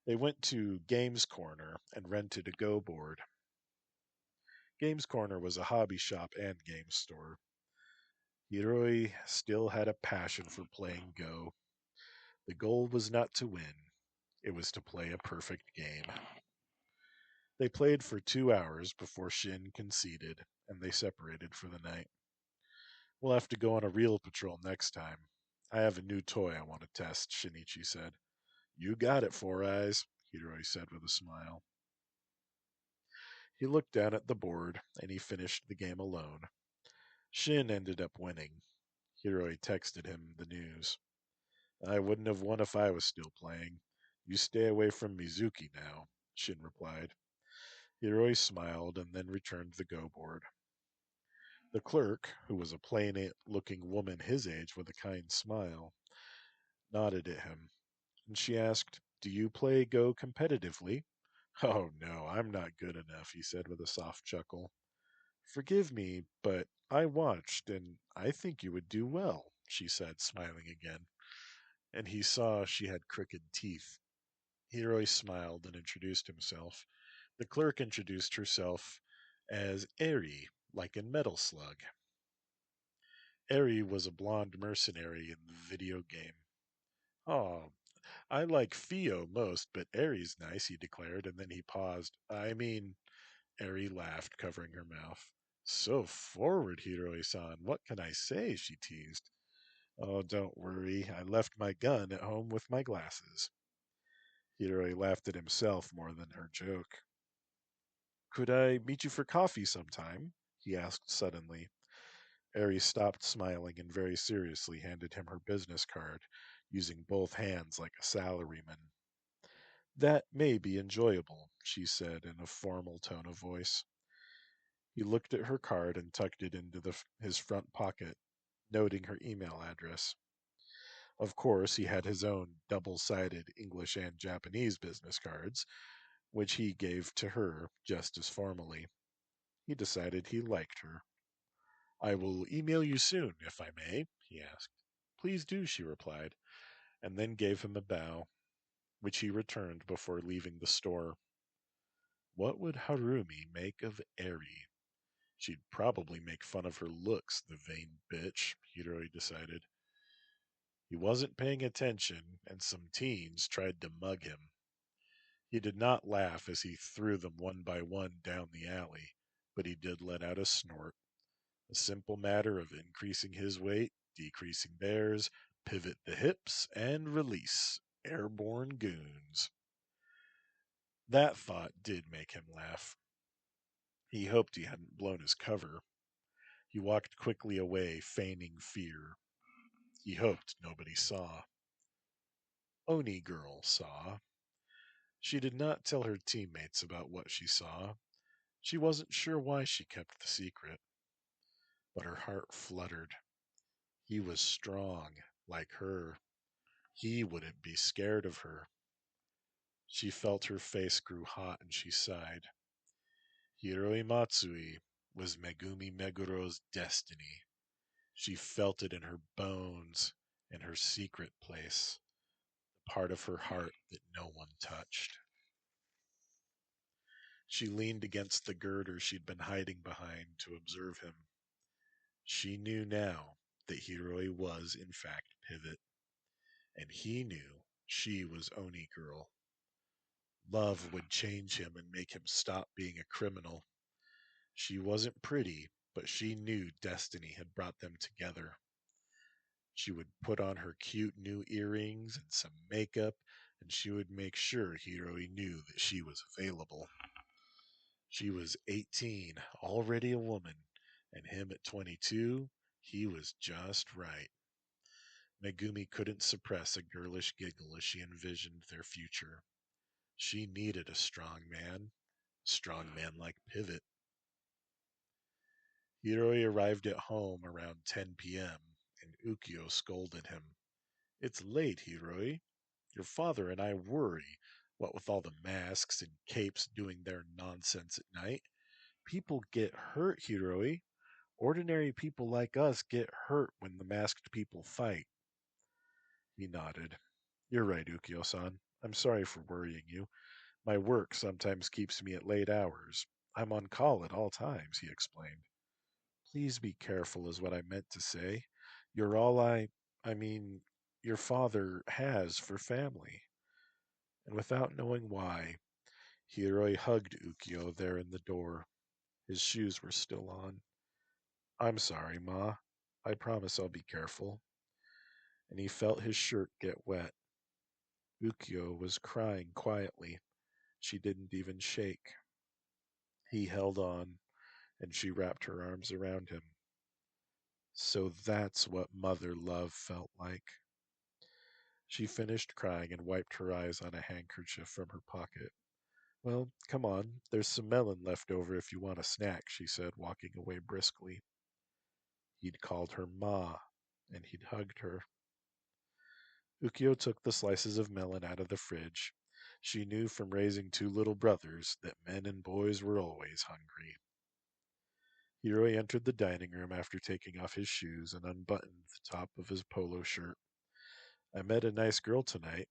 They went to Games Corner and rented a Go board. Games Corner was a hobby shop and game store. Hiroi still had a passion for playing Go. The goal was not to win, it was to play a perfect game. They played for 2 hours before Shin conceded, and they separated for the night. We'll have to go on a real patrol next time. I have a new toy I want to test, Shinichi said. You got it, Four Eyes, Hiroi said with a smile. He looked down at the board, and he finished the game alone. Shin ended up winning. Hiroi texted him the news. I wouldn't have won if I was still playing. You stay away from Mizuki now, Shin replied. Hiroi smiled and then returned the Go board. The clerk, who was a plain-looking woman his age with a kind smile, nodded at him, and she asked, Do you play Go competitively? Oh, no, I'm not good enough, he said with a soft chuckle. Forgive me, but I watched, and I think you would do well, she said, smiling again, and he saw she had crooked teeth. Hiroi smiled and introduced himself. The clerk introduced herself as Eri, like in Metal Slug. Eri was a blonde mercenary in the video game. Oh, I like Fio most, but Eri's nice, he declared, and then he paused. I mean, Eri laughed, covering her mouth. So forward, Hiroi-san. What can I say? She teased. Oh, don't worry. I left my gun at home with my glasses. Hiroi laughed at himself more than her joke. Could I meet you for coffee sometime? He asked suddenly. Eri stopped smiling and very seriously handed him her business card, using both hands like a salaryman. That may be enjoyable, she said in a formal tone of voice. He looked at her card and tucked it into his front pocket, noting her email address. Of course, he had his own double-sided English and Japanese business cards, which he gave to her just as formally. He decided he liked her. I will email you soon, if I may, he asked. Please do, she replied, and then gave him a bow, which he returned before leaving the store. What would Harumi make of Eri? She'd probably make fun of her looks, the vain bitch, Hiroi decided. He wasn't paying attention, and some teens tried to mug him. He did not laugh as he threw them one by one down the alley, but he did let out a snort. A simple matter of increasing his weight, decreasing theirs, pivot the hips, and release. Airborne goons. That thought did make him laugh. He hoped he hadn't blown his cover. He walked quickly away, feigning fear. He hoped nobody saw. Oni girl saw. She did not tell her teammates about what she saw. She wasn't sure why she kept the secret. But her heart fluttered. He was strong, like her. He wouldn't be scared of her. She felt her face grew hot and she sighed. Hiroi Matsui was Megumi Meguro's destiny. She felt it in her bones, in her secret place, the part of her heart that no one touched. She leaned against the girder she'd been hiding behind to observe him. She knew now that Hiroi was, in fact, Pivot, and he knew she was Oni Girl. Love would change him and make him stop being a criminal. She wasn't pretty, but she knew destiny had brought them together. She would put on her cute new earrings and some makeup, and she would make sure Hiroi knew that she was available. She was 18, already a woman, and him at 22, he was just right. Megumi couldn't suppress a girlish giggle as she envisioned their future. She needed a strong man like Pivot. Hiroi arrived at home around 10 p.m., and Ukyo scolded him. It's late, Hiroi. Your father and I worry, what with all the masks and capes doing their nonsense at night. People get hurt, Hiroi. Ordinary people like us get hurt when the masked people fight. He nodded. You're right, Ukio-san. I'm sorry for worrying you. My work sometimes keeps me at late hours. I'm on call at all times, he explained. Please be careful, is what I meant to say. You're all I mean, your father has for family. And without knowing why, Hiroi hugged Ukio there in the door. His shoes were still on. I'm sorry, Ma. I promise I'll be careful. And he felt his shirt get wet. Ukio was crying quietly. She didn't even shake. He held on, and she wrapped her arms around him. So that's what mother love felt like. She finished crying and wiped her eyes on a handkerchief from her pocket. Well, come on, there's some melon left over if you want a snack, she said, walking away briskly. He'd called her Ma, and he'd hugged her. Ukio took the slices of melon out of the fridge. She knew from raising two little brothers that men and boys were always hungry. Hiroi entered the dining room after taking off his shoes and unbuttoned the top of his polo shirt. I met a nice girl tonight.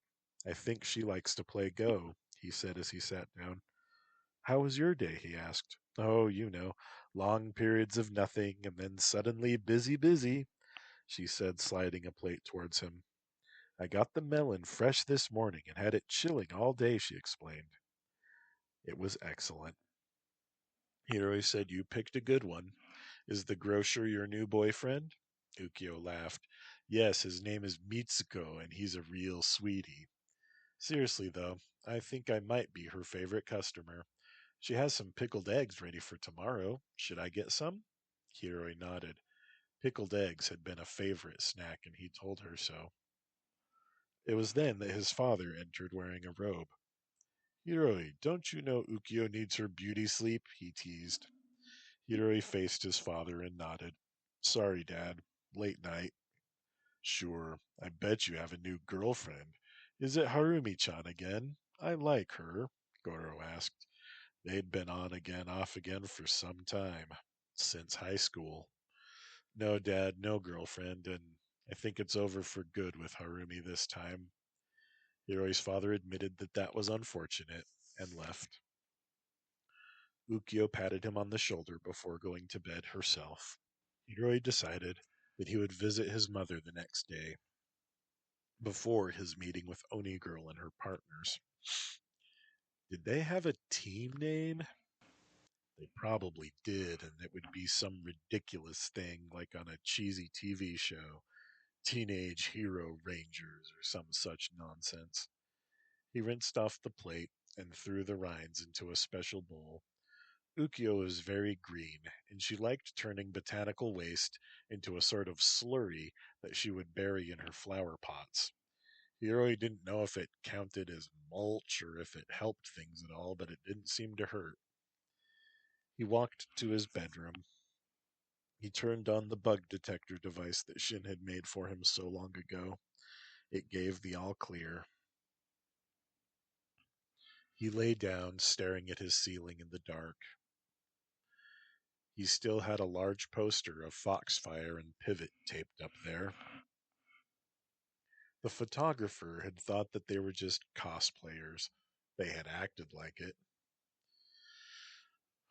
I think she likes to play Go, he said as he sat down. How was your day? He asked. Oh, you know, long periods of nothing and then suddenly busy, busy, she said, sliding a plate towards him. I got the melon fresh this morning and had it chilling all day, she explained. It was excellent. Hiroi said you picked a good one. Is the grocer your new boyfriend? Ukio laughed. Yes, his name is Mitsuko, and he's a real sweetie. Seriously, though, I think I might be her favorite customer. She has some pickled eggs ready for tomorrow. Should I get some? Hiroi nodded. Pickled eggs had been a favorite snack, and he told her so. It was then that his father entered wearing a robe. Hiroi, don't you know Ukio needs her beauty sleep? He teased. Hiroi faced his father and nodded. Sorry, Dad. Late night. Sure, I bet you have a new girlfriend. Is it Harumi-chan again? I like her, Goro asked. They'd been on again, off again for some time. Since high school. No, Dad, no girlfriend, and I think it's over for good with Harumi this time. Hiroi's father admitted that that was unfortunate and left. Ukio patted him on the shoulder before going to bed herself. Hiroi decided that he would visit his mother the next day, before his meeting with Oni Girl and her partners. Did they have a team name? They probably did, and it would be some ridiculous thing like on a cheesy TV show, Teenage Hero Rangers or some such nonsense. He rinsed off the plate and threw the rinds into a special bowl. Ukio was very green, and she liked turning botanical waste into a sort of slurry that she would bury in her flower pots. Hiroi didn't know if it counted as mulch or if it helped things at all, but it didn't seem to hurt. He walked to his bedroom. He turned on the bug detector device that Shin had made for him so long ago. It gave the all clear. He lay down, staring at his ceiling in the dark. He still had a large poster of Foxfire and Pivot taped up there. The photographer had thought that they were just cosplayers. They had acted like it.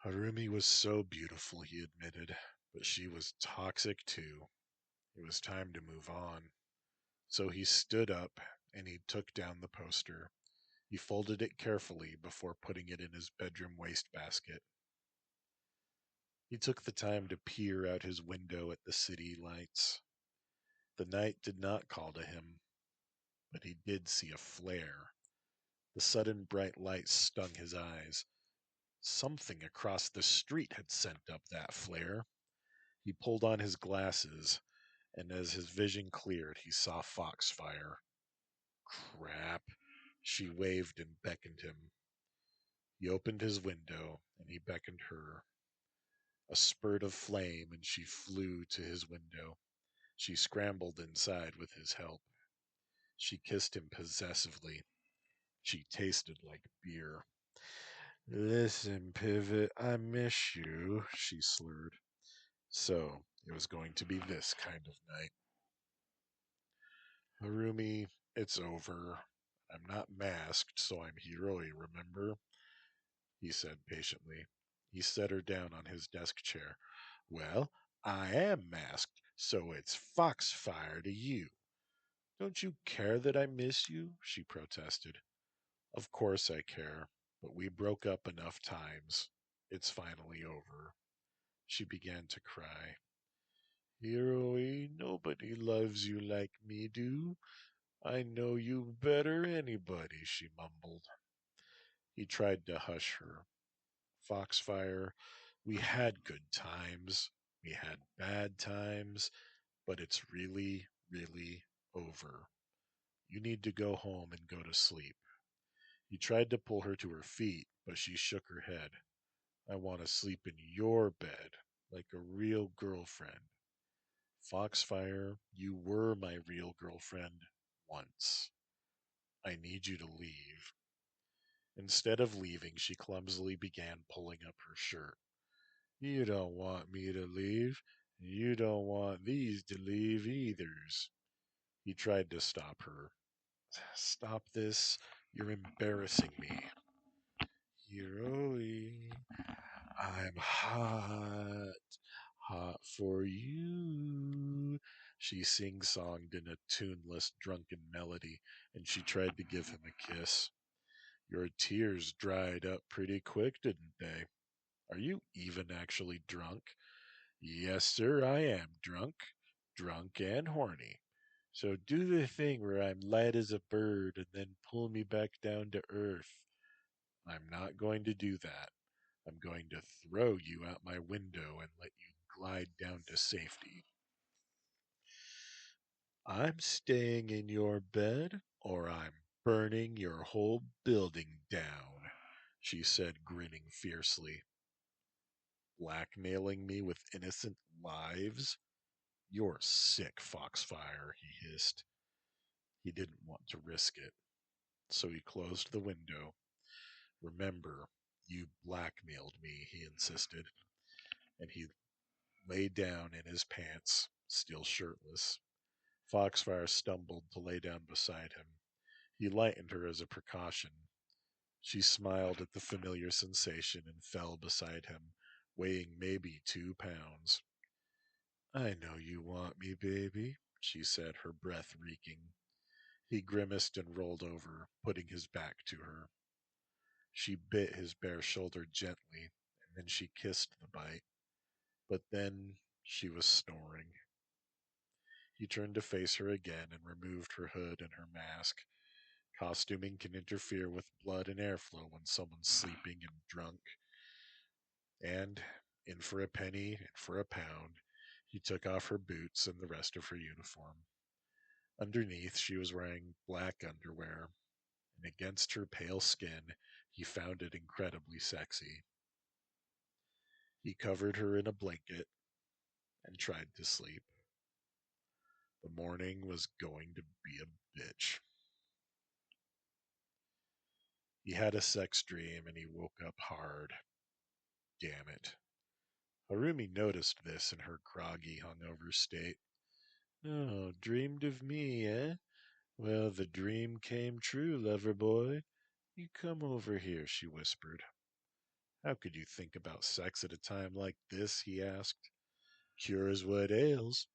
Harumi was so beautiful, he admitted, but she was toxic too. It was time to move on. So he stood up and he took down the poster. He folded it carefully before putting it in his bedroom wastebasket. He took the time to peer out his window at the city lights. The night did not call to him, but he did see a flare. The sudden bright light stung his eyes. Something across the street had sent up that flare. He pulled on his glasses, and as his vision cleared, he saw Foxfire. Crap. She waved and beckoned him. He opened his window, and he beckoned her. A spurt of flame, and she flew to his window. She scrambled inside with his help. She kissed him possessively. She tasted like beer. Listen, Pivot, I miss you, she slurred. So, it was going to be this kind of night. Harumi, it's over. I'm not masked, so I'm Hiroi, remember? He said patiently. He set her down on his desk chair. Well, I am masked, so it's foxfire to you. Don't you care that I miss you? She protested. Of course I care, but we broke up enough times. It's finally over. She began to cry. Hiroi, nobody loves you like me do. I know you better anybody, she mumbled. He tried to hush her. Foxfire, we had good times. We had bad times, but it's really, really over. You need to go home and go to sleep. He tried to pull her to her feet, but she shook her head. I want to sleep in your bed, like a real girlfriend. Foxfire, you were my real girlfriend once. I need you to leave. Instead of leaving, she clumsily began pulling up her shirt. You don't want me to leave. You don't want these to leave either. He tried to stop her. Stop this. You're embarrassing me. Hiroi, I'm hot, hot for you. She sing-songed in a tuneless, drunken melody, and she tried to give him a kiss. Your tears dried up pretty quick, didn't they? Are you even actually drunk? Yes, sir, I am drunk. Drunk and horny. So do the thing where I'm light as a bird and then pull me back down to earth. I'm not going to do that. I'm going to throw you out my window and let you glide down to safety. I'm staying in your bed, or I'm burning your whole building down, she said, grinning fiercely. Blackmailing me with innocent lives? You're sick, Foxfire, he hissed. He didn't want to risk it, so he closed the window. Remember, you blackmailed me, he insisted, and he lay down in his pants, still shirtless. Foxfire stumbled to lay down beside him. He lightened her as a precaution. She smiled at the familiar sensation and fell beside him, weighing maybe 2 pounds. I know you want me, baby, she said, her breath reeking. He grimaced and rolled over, putting his back to her. She bit his bare shoulder gently, and then she kissed the bite. But then she was snoring. He turned to face her again and removed her hood and her mask. Costuming can interfere with blood and airflow when someone's sleeping and drunk. And, in for a penny and for a pound, he took off her boots and the rest of her uniform. Underneath, she was wearing black underwear, and against her pale skin, he found it incredibly sexy. He covered her in a blanket and tried to sleep. The morning was going to be a bitch. He had a sex dream and he woke up hard. Damn it. Harumi noticed this in her groggy, hungover state. Oh, dreamed of me, eh? Well, the dream came true, lover boy. You come over here, she whispered. How could you think about sex at a time like this? He asked. Cures what ails.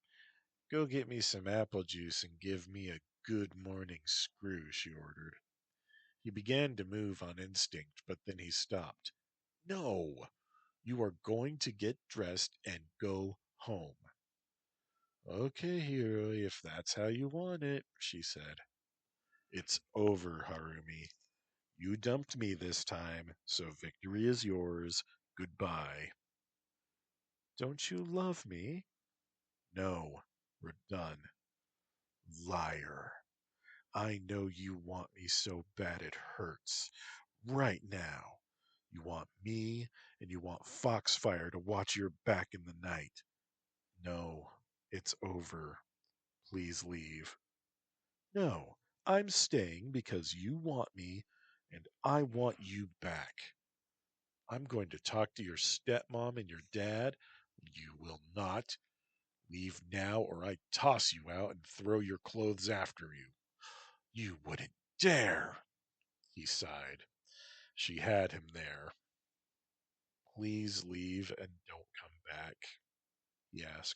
Go get me some apple juice and give me a good morning screw, she ordered. He began to move on instinct, but then he stopped. No, you are going to get dressed and go home. Okay, hero, if that's how you want it, she said. It's over, Harumi. You dumped me this time, so victory is yours. Goodbye. Don't you love me? No, we're done. Liar. I know you want me so bad it hurts. Right now. You want me, and you want Foxfire to watch your back in the night. No, it's over. Please leave. No, I'm staying because you want me, and I want you back. I'm going to talk to your stepmom and your dad. You will not Leave now, or I toss you out and throw your clothes after you. You wouldn't dare, he sighed. She had him there. Please leave and don't come back, he asked.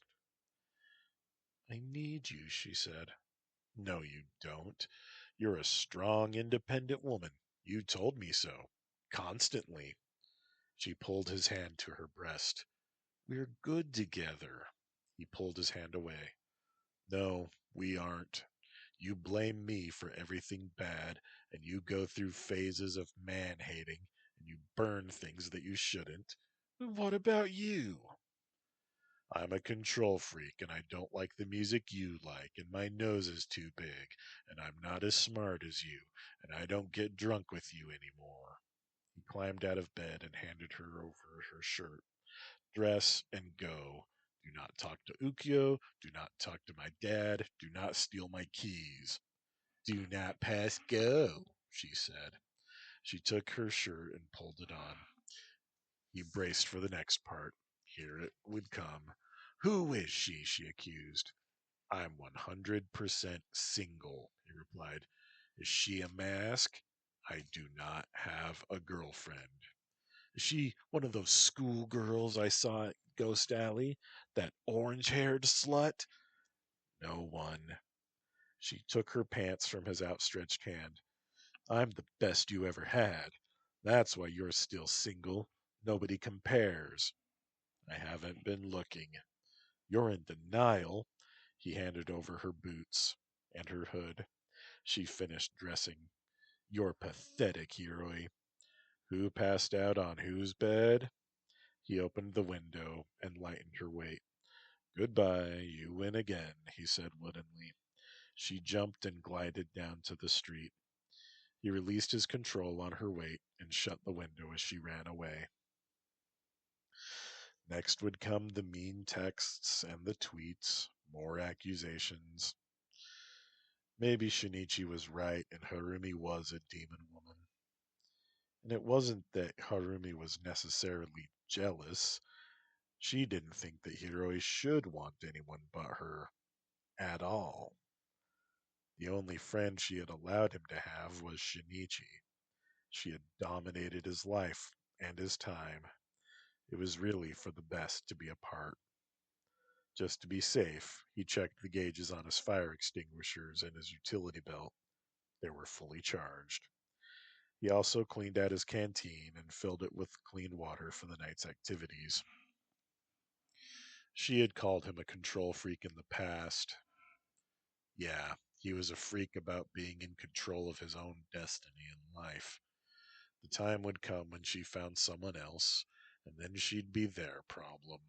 I need you, she said. No, you don't. You're a strong, independent woman. You told me so. Constantly. She pulled his hand to her breast. We're good together. He pulled his hand away. No, we aren't. You blame me for everything bad, and you go through phases of man hating, and you burn things that you shouldn't. What about you? I'm a control freak, and I don't like the music you like, and my nose is too big, and I'm not as smart as you, and I don't get drunk with you anymore. He climbed out of bed and handed her over her shirt. Dress and go. Do not talk to Ukyo. Do not talk to my dad. Do not steal my keys. Do not pass go, she said. She took her shirt and pulled it on. He braced for the next part. Here it would come. Who is she? She accused. I'm 100% single, he replied. Is she a mask? I do not have a girlfriend. Is she one of those schoolgirls I saw at Ghost Alley? That orange haired slut? No one. She took her pants from his outstretched hand. I'm the best you ever had. That's why you're still single. Nobody compares. I haven't been looking. You're in denial. He handed over her boots and her hood. She finished dressing. You're pathetic, Hiroi. Who passed out on whose bed? He opened the window and lightened her weight. Goodbye, you win again, he said woodenly. She jumped and glided down to the street. He released his control on her weight and shut the window as she ran away. Next would come the mean texts and the tweets, more accusations. Maybe Shinichi was right and Harumi was a demon woman. And it wasn't that Harumi was necessarily jealous. She didn't think that Hiroi should want anyone but her at all. The only friend she had allowed him to have was Shinichi. She had dominated his life and his time. It was really for the best to be apart. Just to be safe, he checked the gauges on his fire extinguishers and his utility belt. They were fully charged. He also cleaned out his canteen and filled it with clean water for the night's activities. She had called him a control freak in the past. Yeah, he was a freak about being in control of his own destiny in life. The time would come when she found someone else, and then she'd be their problem.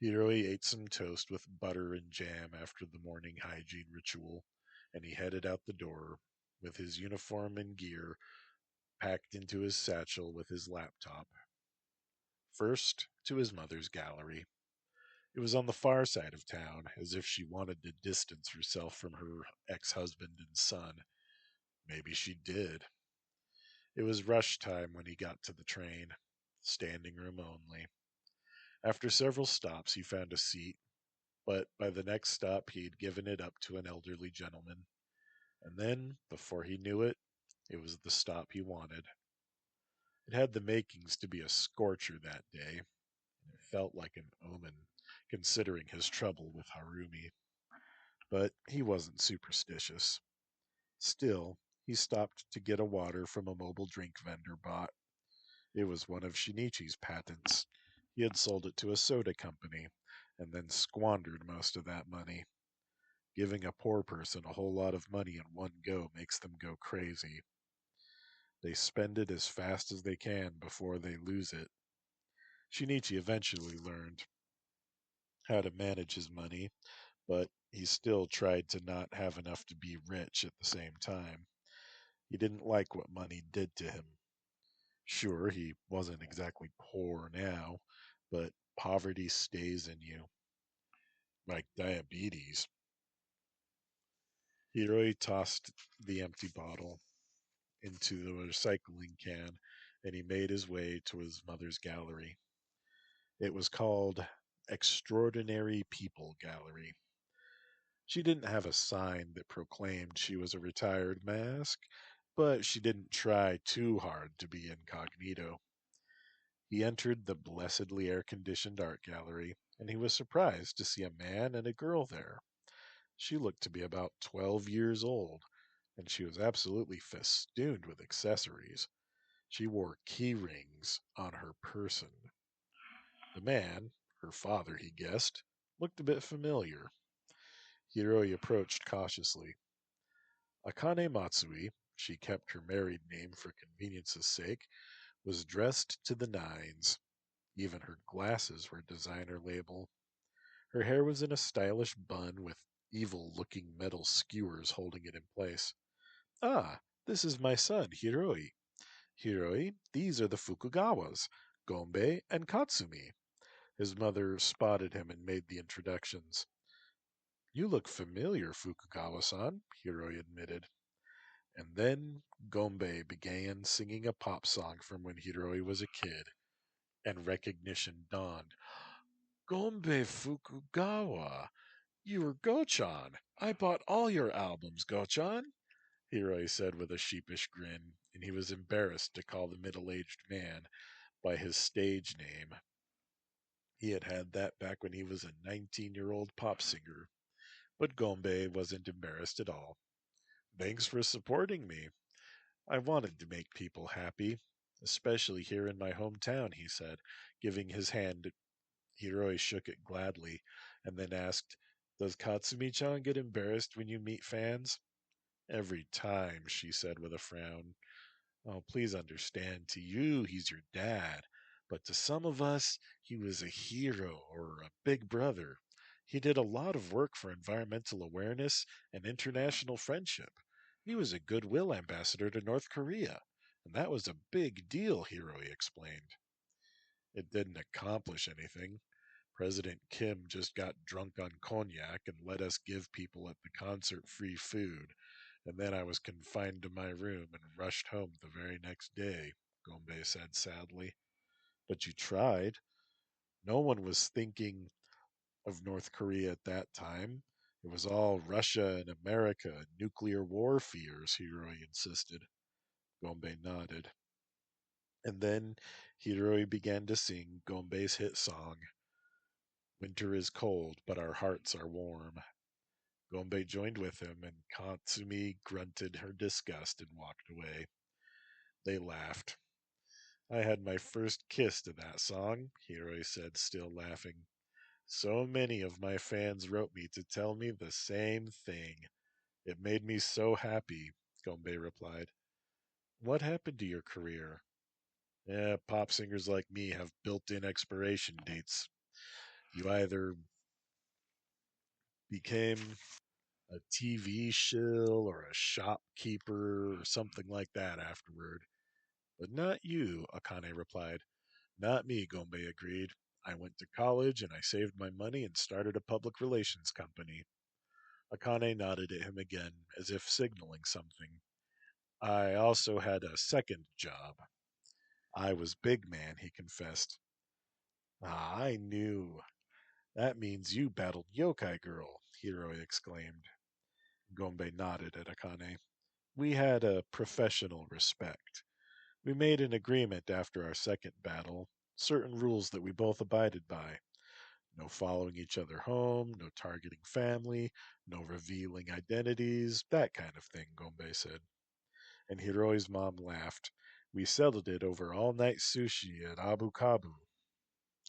Hiroi ate some toast with butter and jam after the morning hygiene ritual, and he headed out the door with his uniform and gear packed into his satchel with his laptop. First, to his mother's gallery. It was on the far side of town, as if she wanted to distance herself from her ex husband and son. Maybe she did. It was rush time when he got to the train, standing room only. After several stops, he found a seat, but by the next stop, he had given it up to an elderly gentleman. And then, before he knew it, it was the stop he wanted. It had the makings to be a scorcher that day, and it felt like an omen, considering his trouble with Harumi. But he wasn't superstitious. Still, he stopped to get a water from a mobile drink vendor bought. It was one of Shinichi's patents. He had sold it to a soda company, and then squandered most of that money. Giving a poor person a whole lot of money in one go makes them go crazy. They spend it as fast as they can before they lose it. Shinichi eventually learned how to manage his money, but he still tried to not have enough to be rich at the same time. He didn't like what money did to him. Sure, he wasn't exactly poor now, but poverty stays in you, like diabetes. Hiroi tossed the empty bottle into the recycling can, and he made his way to his mother's gallery. It was called Extraordinary People Gallery. She didn't have a sign that proclaimed she was a retired mask, but she didn't try too hard to be incognito. He entered the blessedly air conditioned art gallery, and he was surprised to see a man and a girl there. She looked to be about 12 years old, and she was absolutely festooned with accessories. She wore key rings on her person. The man, her father, he guessed, looked a bit familiar. Hiroi approached cautiously. Akane Matsui, she kept her married name for convenience's sake, was dressed to the nines. Even her glasses were designer label. Her hair was in a stylish bun with evil looking metal skewers holding it in place. Ah, this is my son, Hiroi. Hiroi, these are the Fukugawas, Gombe and Katsumi. His mother spotted him and made the introductions. You look familiar, Fukugawa san, Hiroi admitted. And then Gombe began singing a pop song from when Hiroi was a kid, and recognition dawned. Gombe Fukugawa, you were Gochan. I bought all your albums, Gochan, Hiroi said with a sheepish grin, and he was embarrassed to call the middle aged man by his stage name. He had had that back when he was a 19-year-old pop singer, but Gombe wasn't embarrassed at all. Thanks for supporting me. I wanted to make people happy, especially here in my hometown, he said, giving his hand. Hiroi shook it gladly, and then asked, Does Katsumi-chan get embarrassed when you meet fans? Every time, she said with a frown. Oh, please understand, to you, he's your dad. But to some of us, he was a hero or a big brother. He did a lot of work for environmental awareness and international friendship. He was a goodwill ambassador to North Korea, and that was a big deal, Hiroi explained. It didn't accomplish anything. President Kim just got drunk on cognac and let us give people at the concert free food, and then I was confined to my room and rushed home the very next day, Gombe said sadly. But you tried. No one was thinking of North Korea at that time. It was all Russia and America and nuclear war fears, Hiroi insisted. Gombe nodded. And then Hiroi began to sing Gombe's hit song, Winter is cold, but our hearts are warm. Gombe joined with him, and Katsumi grunted her disgust and walked away. They laughed. I had my first kiss to that song, Hiroi said, still laughing. So many of my fans wrote me to tell me the same thing. It made me so happy, Gombe replied. What happened to your career? Pop singers like me have built in expiration dates. You either became a TV shill or a shopkeeper or something like that afterward. But not you, Akane replied. Not me, Gombe agreed. I went to college and I saved my money and started a public relations company. Akane nodded at him again, as if signaling something. I also had a second job. I was big man, he confessed. Ah, I knew. That means you battled Yokai Girl, Hiroi exclaimed. Gombe nodded at Akane. We had a professional respect. We made an agreement after our second battle, certain rules that we both abided by. No following each other home, no targeting family, no revealing identities, that kind of thing, Gombe said. And Hiroi's mom laughed. We settled it over all night sushi at Abu Kabu.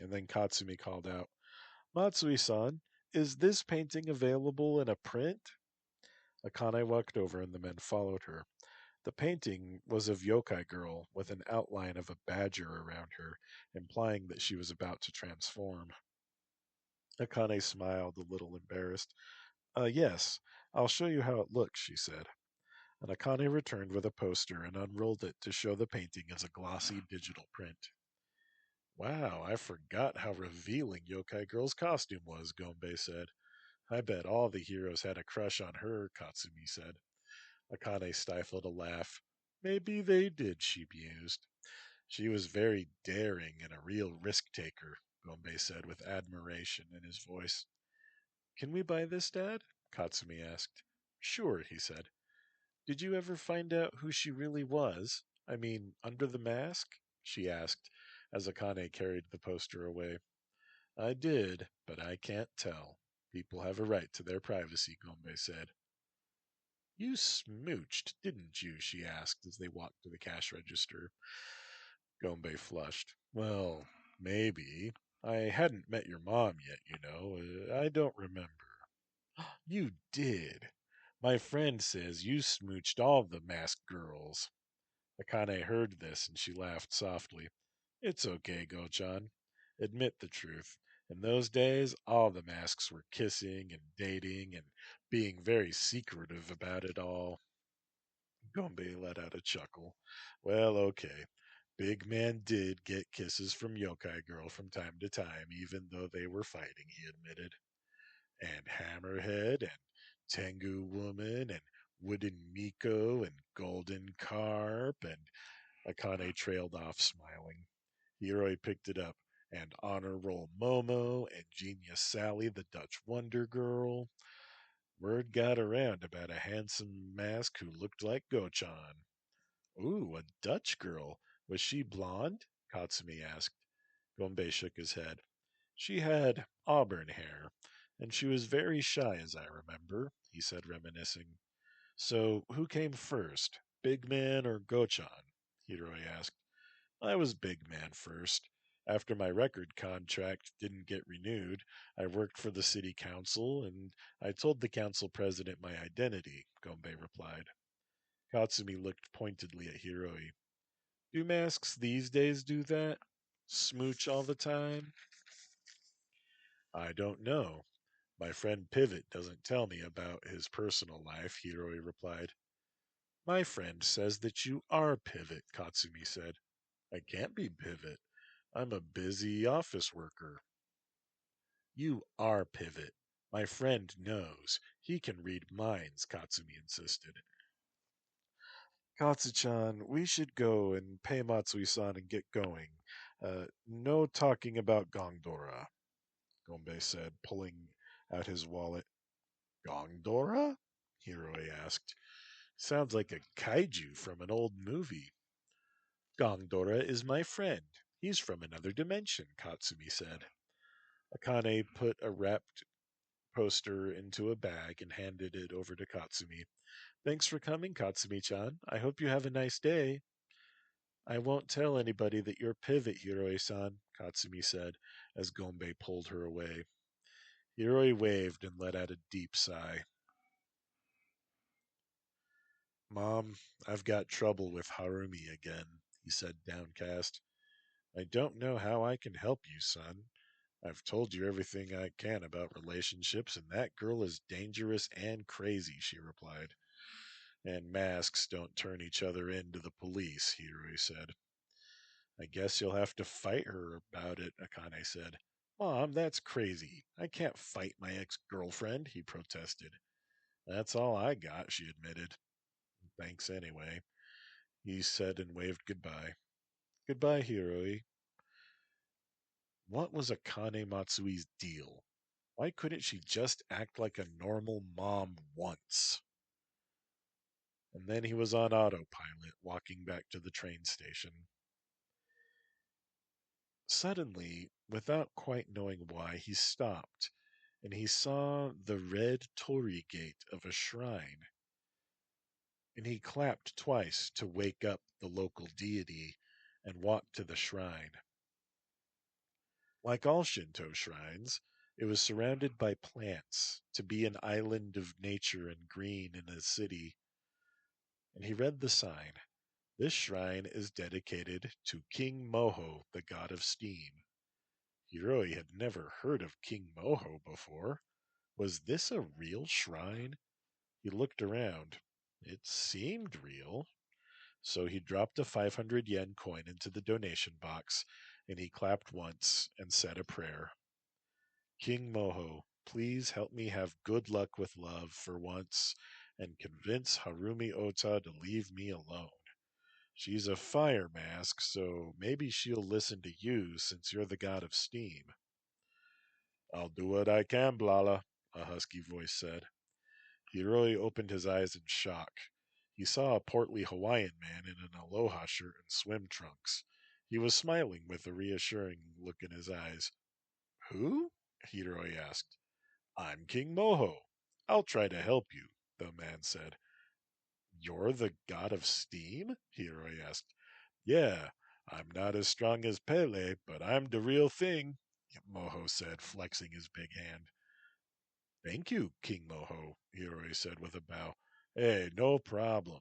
And then Katsumi called out, Matsui san, is this painting available in a print? Akane walked over and the men followed her. The painting was of Yokai Girl with an outline of a badger around her, implying that she was about to transform. Akane smiled, a little embarrassed. Yes, I'll show you how it looks, she said. And Akane returned with a poster and unrolled it to show the painting as a glossy digital print. Wow, I forgot how revealing Yokai Girl's costume was, Gombe said. I bet all the heroes had a crush on her, Katsumi said. Akane stifled a laugh. Maybe they did, she mused. She was very daring and a real risk taker, Gonbei said with admiration in his voice. Can we buy this, Dad? Katsumi asked. Sure, he said. Did you ever find out who she really was? I mean, under the mask? She asked as Akane carried the poster away. I did, but I can't tell. People have a right to their privacy, Gonbei said. You smooched, didn't you? She asked as they walked to the cash register. Gonbei flushed. Well, maybe. I hadn't met your mom yet, you know. I don't remember. You did. My friend says you smooched all the masked girls. Akane heard this and she laughed softly. It's okay, Go-chan. Admit the truth. In those days, all the masks were kissing and dating and being very secretive about it all. Gombe let out a chuckle. Well, okay. Big Man did get kisses from Yokai Girl from time to time, even though they were fighting, he admitted. And Hammerhead and Tengu Woman and Wooden Miko and Golden Carp and Akane trailed off smiling. Hiroi picked it up. And Honor Roll Momo and Genius Sally, the Dutch Wonder Girl. Word got around about a handsome mask who looked like Gochan. Ooh, a Dutch girl. Was she blonde? Katsumi asked. Gombe shook his head. She had auburn hair, and she was very shy, as I remember, he said, reminiscing. So, who came first, Big Man or Gochan? Hiroi asked. I was Big Man first. After my record contract didn't get renewed, I worked for the city council, and I told the council president my identity, Gombe replied. Katsumi looked pointedly at Hiroi. Do masks these days do that? Smooch all the time? I don't know. My friend Pivot doesn't tell me about his personal life, Hiroi replied. My friend says that you are Pivot, Katsumi said. I can't be Pivot. I'm a busy office worker. You are Pivot. My friend knows. He can read minds, Katsumi insisted. Katsu-chan, we should go and pay Matsui-san and get going. No talking about Gongdora, Gombe said, pulling out his wallet. Gongdora? Hiroi asked. Sounds like a kaiju from an old movie. Gongdora is my friend. He's from another dimension, Katsumi said. Akane put a wrapped poster into a bag and handed it over to Katsumi. Thanks for coming, Katsumi-chan. I hope you have a nice day. I won't tell anybody that you're Pivot, Hiroi-san, Katsumi said as Gombe pulled her away. Hiroi waved and let out a deep sigh. Mom, I've got trouble with Harumi again, he said downcast. I don't know how I can help you, son. I've told you everything I can about relationships, and that girl is dangerous and crazy, she replied. And masks don't turn each other in to the police, Hiroi said. I guess you'll have to fight her about it, Akane said. Mom, that's crazy. I can't fight my ex-girlfriend, he protested. That's all I got, she admitted. Thanks anyway, he said and waved goodbye. Goodbye, Hiroi. What was Akane Matsui's deal? Why couldn't she just act like a normal mom once? And then he was on autopilot, walking back to the train station. Suddenly, without quite knowing why, he stopped, and he saw the red torii gate of a shrine, and he clapped twice to wake up the local deity and walked to the shrine. Like all Shinto shrines, it was surrounded by plants to be an island of nature and green in a city, and he read the sign. This shrine is dedicated to King Moho, the god of steam. Hiroi had never heard of King Moho before. Was this a real shrine? He looked around. It seemed real. So he dropped a 500 yen coin into the donation box, and he clapped once and said a prayer. King Moho, please help me have good luck with love for once and convince Harumi Ota to leave me alone. She's a fire mask, so maybe she'll listen to you since you're the god of steam. I'll do what I can, Blala, a husky voice said. Hiroi opened his eyes in shock. He saw a portly Hawaiian man in an aloha shirt and swim trunks. He was smiling with a reassuring look in his eyes. Who? Hiroi asked. I'm King Moho. I'll try to help you, the man said. You're the god of steam? Hiroi asked. Yeah, I'm not as strong as Pele, but I'm the real thing, Moho said, flexing his big hand. Thank you, King Moho, Hiroi said with a bow. Hey, no problem.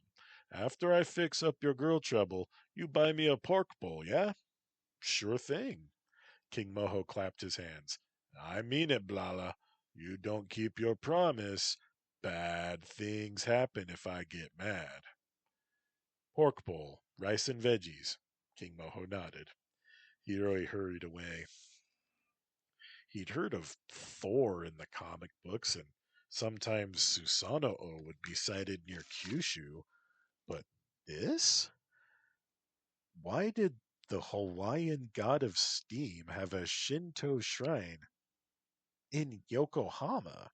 After I fix up your girl trouble, you buy me a pork bowl, yeah? Sure thing. King Moho clapped his hands. I mean it, Blala. You don't keep your promise. Bad things happen if I get mad. Pork bowl, rice and veggies. King Moho nodded. Hiroi hurried away. He'd heard of Thor in the comic books, and sometimes Susanoo would be sighted near Kyushu, but this? Why did the Hawaiian god of steam have a Shinto shrine in Yokohama?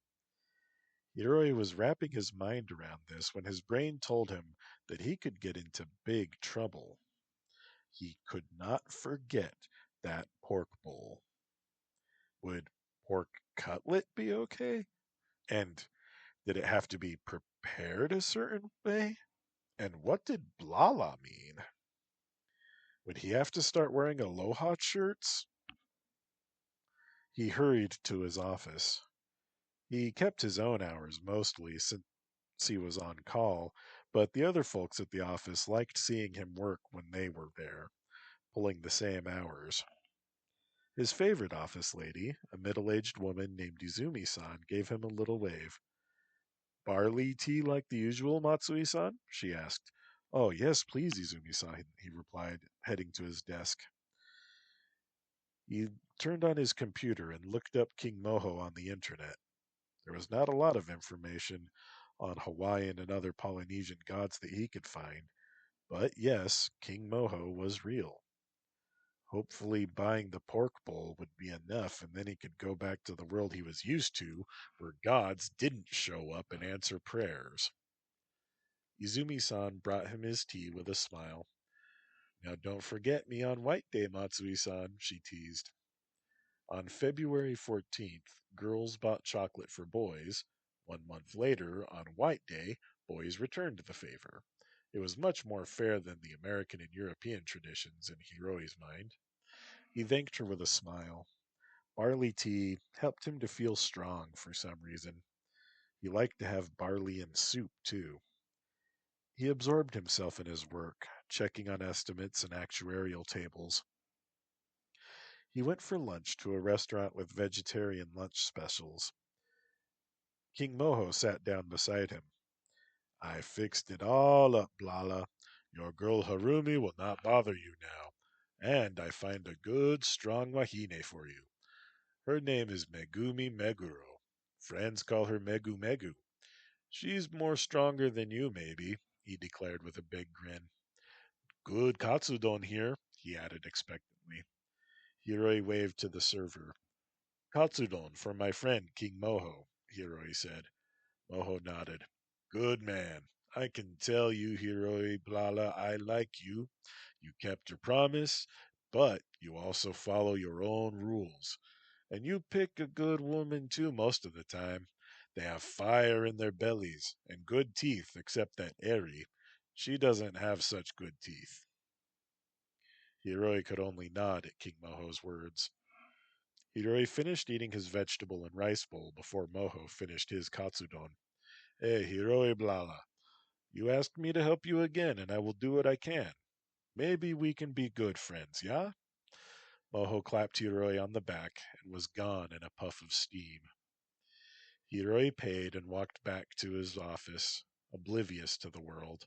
Hiroi was wrapping his mind around this when his brain told him that he could get into big trouble. He could not forget that pork bowl. Would pork cutlet be okay? And did it have to be prepared a certain way? And what did Blala mean? Would he have to start wearing aloha shirts? He hurried to his office. He kept his own hours mostly since he was on call, but the other folks at the office liked seeing him work when they were there, pulling the same hours. His favorite office lady, a middle-aged woman named Izumi-san, gave him a little wave. Barley tea like the usual, Matsui-san? She asked. Oh, yes, please, Izumi-san, he replied, heading to his desk. He turned on his computer and looked up King Moho on the internet. There was not a lot of information on Hawaiian and other Polynesian gods that he could find, but yes, King Moho was real. Hopefully, buying the pork bowl would be enough, and then he could go back to the world he was used to, where gods didn't show up and answer prayers. Izumi-san brought him his tea with a smile. Now don't forget me on White Day, Matsui-san, she teased. On February 14th, girls bought chocolate for boys. 1 month later, on White Day, boys returned the favor. It was much more fair than the American and European traditions in Hiroi's mind. He thanked her with a smile. Barley tea helped him to feel strong for some reason. He liked to have barley in soup, too. He absorbed himself in his work, checking on estimates and actuarial tables. He went for lunch to a restaurant with vegetarian lunch specials. King Moho sat down beside him. I fixed it all up, Blala. Your girl Harumi will not bother you now. And I find a good, strong wahine for you. Her name is Megumi Meguro. Friends call her Megu Megu. She's more stronger than you, maybe, he declared with a big grin. Good katsudon here, he added expectantly. Hiroi waved to the server. Katsudon for my friend King Moho, Hiroi said. Moho nodded. Good man. I can tell you, Hiroi Blala, I like you. You kept your promise, but you also follow your own rules. And you pick a good woman too most of the time. They have fire in their bellies and good teeth, except that Eri. She doesn't have such good teeth. Hiroi could only nod at King Moho's words. Hiroi finished eating his vegetable and rice bowl before Moho finished his katsudon. Hey, Hiroi Blala, you asked me to help you again, and I will do what I can. Maybe we can be good friends, yeah? Moho clapped Hiroi on the back and was gone in a puff of steam. Hiroi paid and walked back to his office, oblivious to the world.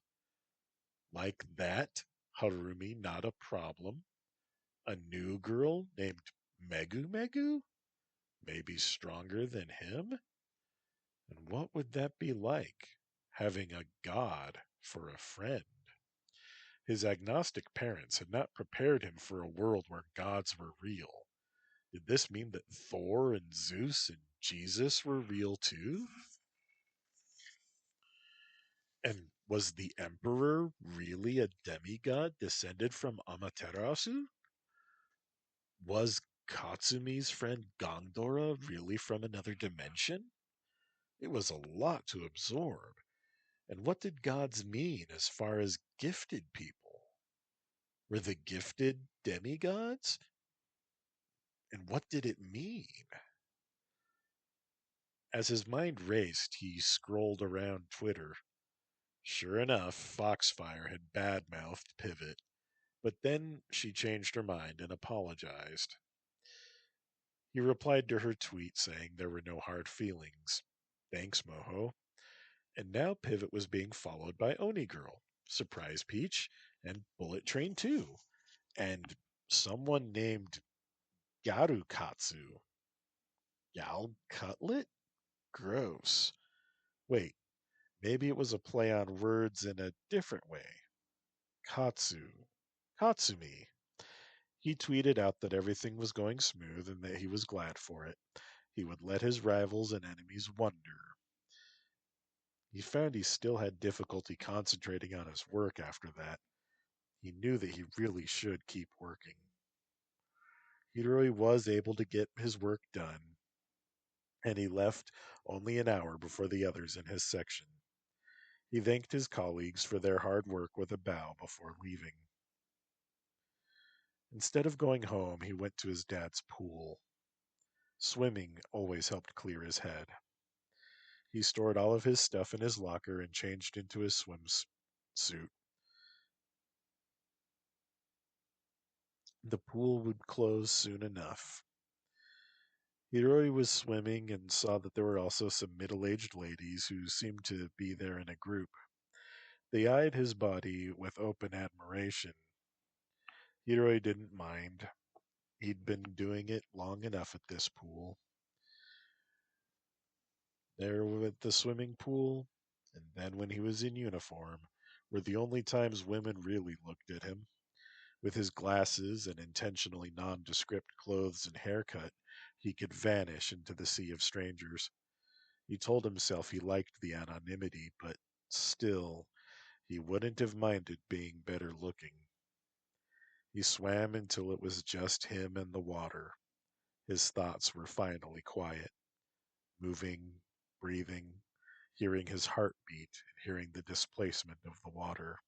Like that, Harumi not a problem? A new girl named Megu Megu? Maybe stronger than him? And what would that be like, having a god for a friend? His agnostic parents had not prepared him for a world where gods were real. Did this mean that Thor and Zeus and Jesus were real too? And was the Emperor really a demigod descended from Amaterasu? Was Katsumi's friend Gondora really from another dimension? It was a lot to absorb. And what did gods mean as far as gifted people? Were the gifted demigods? And what did it mean? As his mind raced, he scrolled around Twitter. Sure enough, Foxfire had bad-mouthed Pivot, but then she changed her mind and apologized. He replied to her tweet saying there were no hard feelings. Thanks, Moho. And now Pivot was being followed by Oni Girl, Surprise Peach, and Bullet Train 2, and someone named Garukatsu. Gal Cutlet? Gross. Wait, maybe it was a play on words in a different way. Katsu. Katsumi. He tweeted out that everything was going smooth and that he was glad for it. He would let his rivals and enemies wonder. He found he still had difficulty concentrating on his work after that. He knew that he really should keep working. Hiroi was able to get his work done, and he left only an hour before the others in his section. He thanked his colleagues for their hard work with a bow before leaving. Instead of going home, he went to his dad's pool. Swimming always helped clear his head. He stored all of his stuff in his locker and changed into his swimsuit. The pool would close soon enough. Hiroi was swimming and saw that there were also some middle-aged ladies who seemed to be there in a group. They eyed his body with open admiration. Hiroi didn't mind. He'd been doing it long enough at this pool. There at the swimming pool, and then when he was in uniform, were the only times women really looked at him. With his glasses and intentionally nondescript clothes and haircut, he could vanish into the sea of strangers. He told himself he liked the anonymity, but still, he wouldn't have minded being better looking. He swam until it was just him and the water. His thoughts were finally quiet, moving, breathing, hearing his heart beat and hearing the displacement of the water.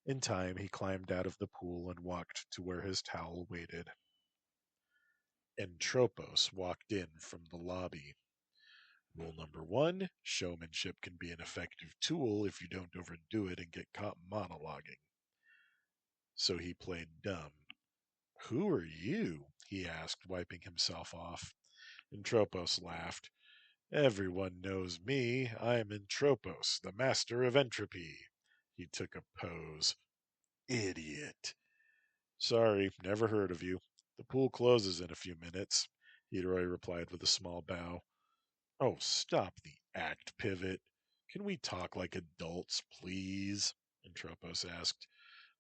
In time, he climbed out of the pool and walked to where his towel waited. Entropos walked in from the lobby. Rule number one, showmanship can be an effective tool if you don't overdo it and get caught monologuing. So he played dumb. Who are you? He asked, wiping himself off. Entropos laughed. Everyone knows me. I am Entropos, the master of entropy. He took a pose. Idiot. Sorry, never heard of you. The pool closes in a few minutes, Hiroi replied with a small bow. Oh, stop the act, Pivot. Can we talk like adults, please? Entropos asked.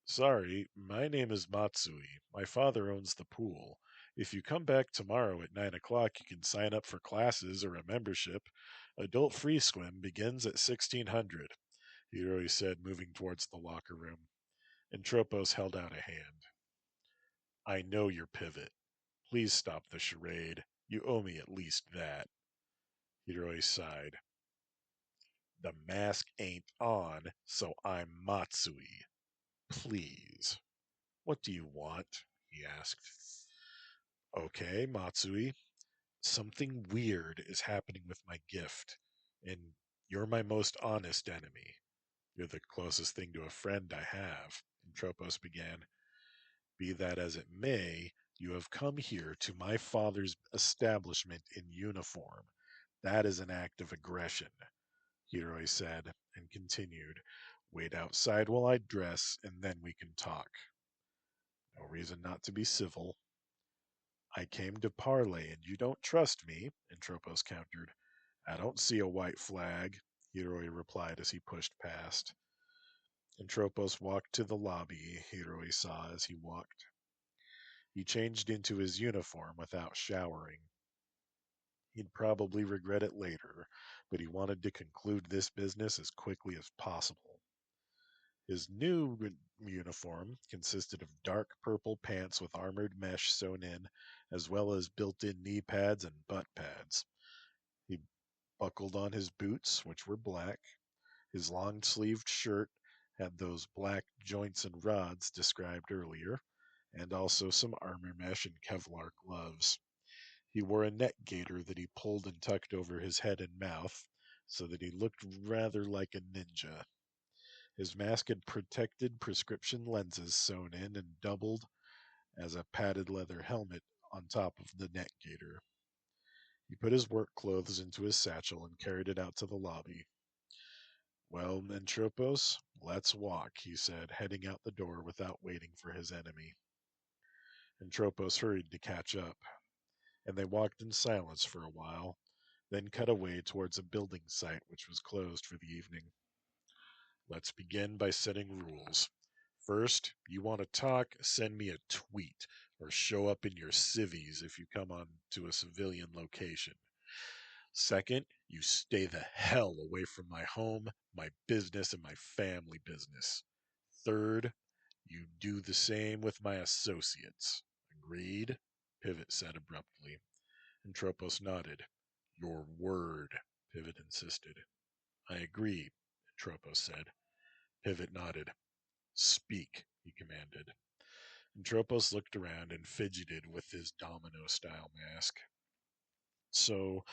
Sorry, my name is Matsui. My father owns the pool. If you come back tomorrow at 9 o'clock, you can sign up for classes or a membership. Adult free swim begins at 1600, Hiroi said, moving towards the locker room. Entropos held out a hand. I know your Pivot. Please stop the charade. You owe me at least that. Hiroi sighed. The mask ain't on, so I'm Matsui. Please. What do you want? He asked. Okay, Matsui. Something weird is happening with my gift, and you're my most honest enemy. You're the closest thing to a friend I have. Tropos began. Be that as it may, you have come here to my father's establishment in uniform. That is an act of aggression, Hiroi said, and continued. Wait outside while I dress, and then we can talk. No reason not to be civil. I came to parley, and you don't trust me, Entropos countered. I don't see a white flag, Hiroi replied as he pushed past. Entropos walked to the lobby, Hiroi saw as he walked. He changed into his uniform without showering. He'd probably regret it later, but he wanted to conclude this business as quickly as possible. His new uniform consisted of dark purple pants with armored mesh sewn in, as well as built-in knee pads and butt pads. He buckled on his boots, which were black. His long-sleeved shirt had those black joints and rods described earlier, and also some armor mesh and Kevlar gloves. He wore a neck gaiter that he pulled and tucked over his head and mouth, so that he looked rather like a ninja. His mask had protected prescription lenses sewn in and doubled as a padded leather helmet on top of the neck gaiter. He put his work clothes into his satchel and carried it out to the lobby. Well, Entropos, let's walk, he said, heading out the door without waiting for his enemy. Entropos hurried to catch up, and they walked in silence for a while, then cut away towards a building site which was closed for the evening. Let's begin by setting rules. First, you want to talk, send me a tweet, or show up in your civvies if you come on to a civilian location. Second, you stay the hell away from my home, my business, and my family business. Third, you do the same with my associates. Agreed? Pivot said abruptly. Entropos nodded. Your word, Pivot insisted. I agree, Entropos said. Pivot nodded. Speak, he commanded. Entropos looked around and fidgeted with his domino-style mask. So,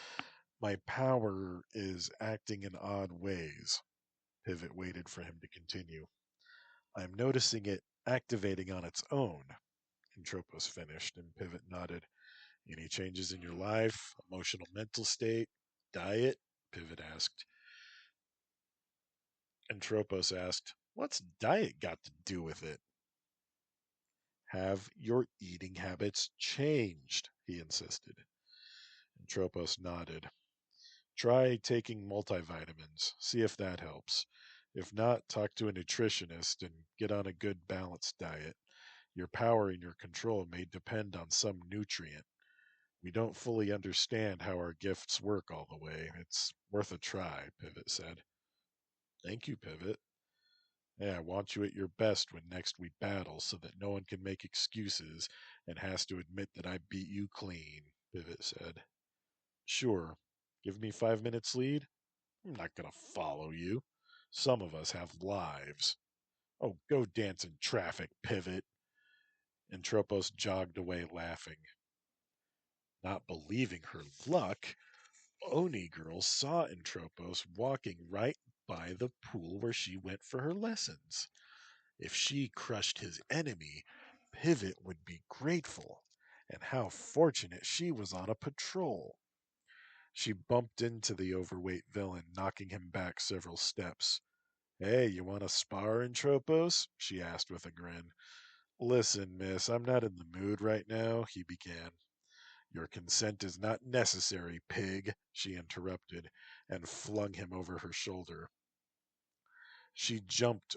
my power is acting in odd ways. Pivot waited for him to continue. I'm noticing it activating on its own. Entropos finished, and Pivot nodded. Any changes in your life, emotional mental state, diet? Pivot asked. Entropos asked, what's diet got to do with it? Have your eating habits changed? He insisted. Entropos nodded. Try taking multivitamins. See if that helps. If not, talk to a nutritionist and get on a good balanced diet. Your power and your control may depend on some nutrient. We don't fully understand how our gifts work all the way. It's worth a try, Pivot said. Thank you, Pivot. Yeah, I want you at your best when next we battle so that no one can make excuses and has to admit that I beat you clean, Pivot said. Sure. Give me 5 minutes lead? I'm not going to follow you. Some of us have lives. Oh, go dance in traffic, Pivot. And Tropos jogged away laughing. Not believing her luck, Oni girl saw Entropos walking right by the pool where she went for her lessons. If she crushed his enemy, Pivot would be grateful. And how fortunate she was on a patrol. She bumped into the overweight villain, knocking him back several steps. Hey, you want to spar, Entropos? She asked with a grin. Listen, miss, I'm not in the mood right now, he began. Your consent is not necessary, pig, she interrupted, and flung him over her shoulder. She jumped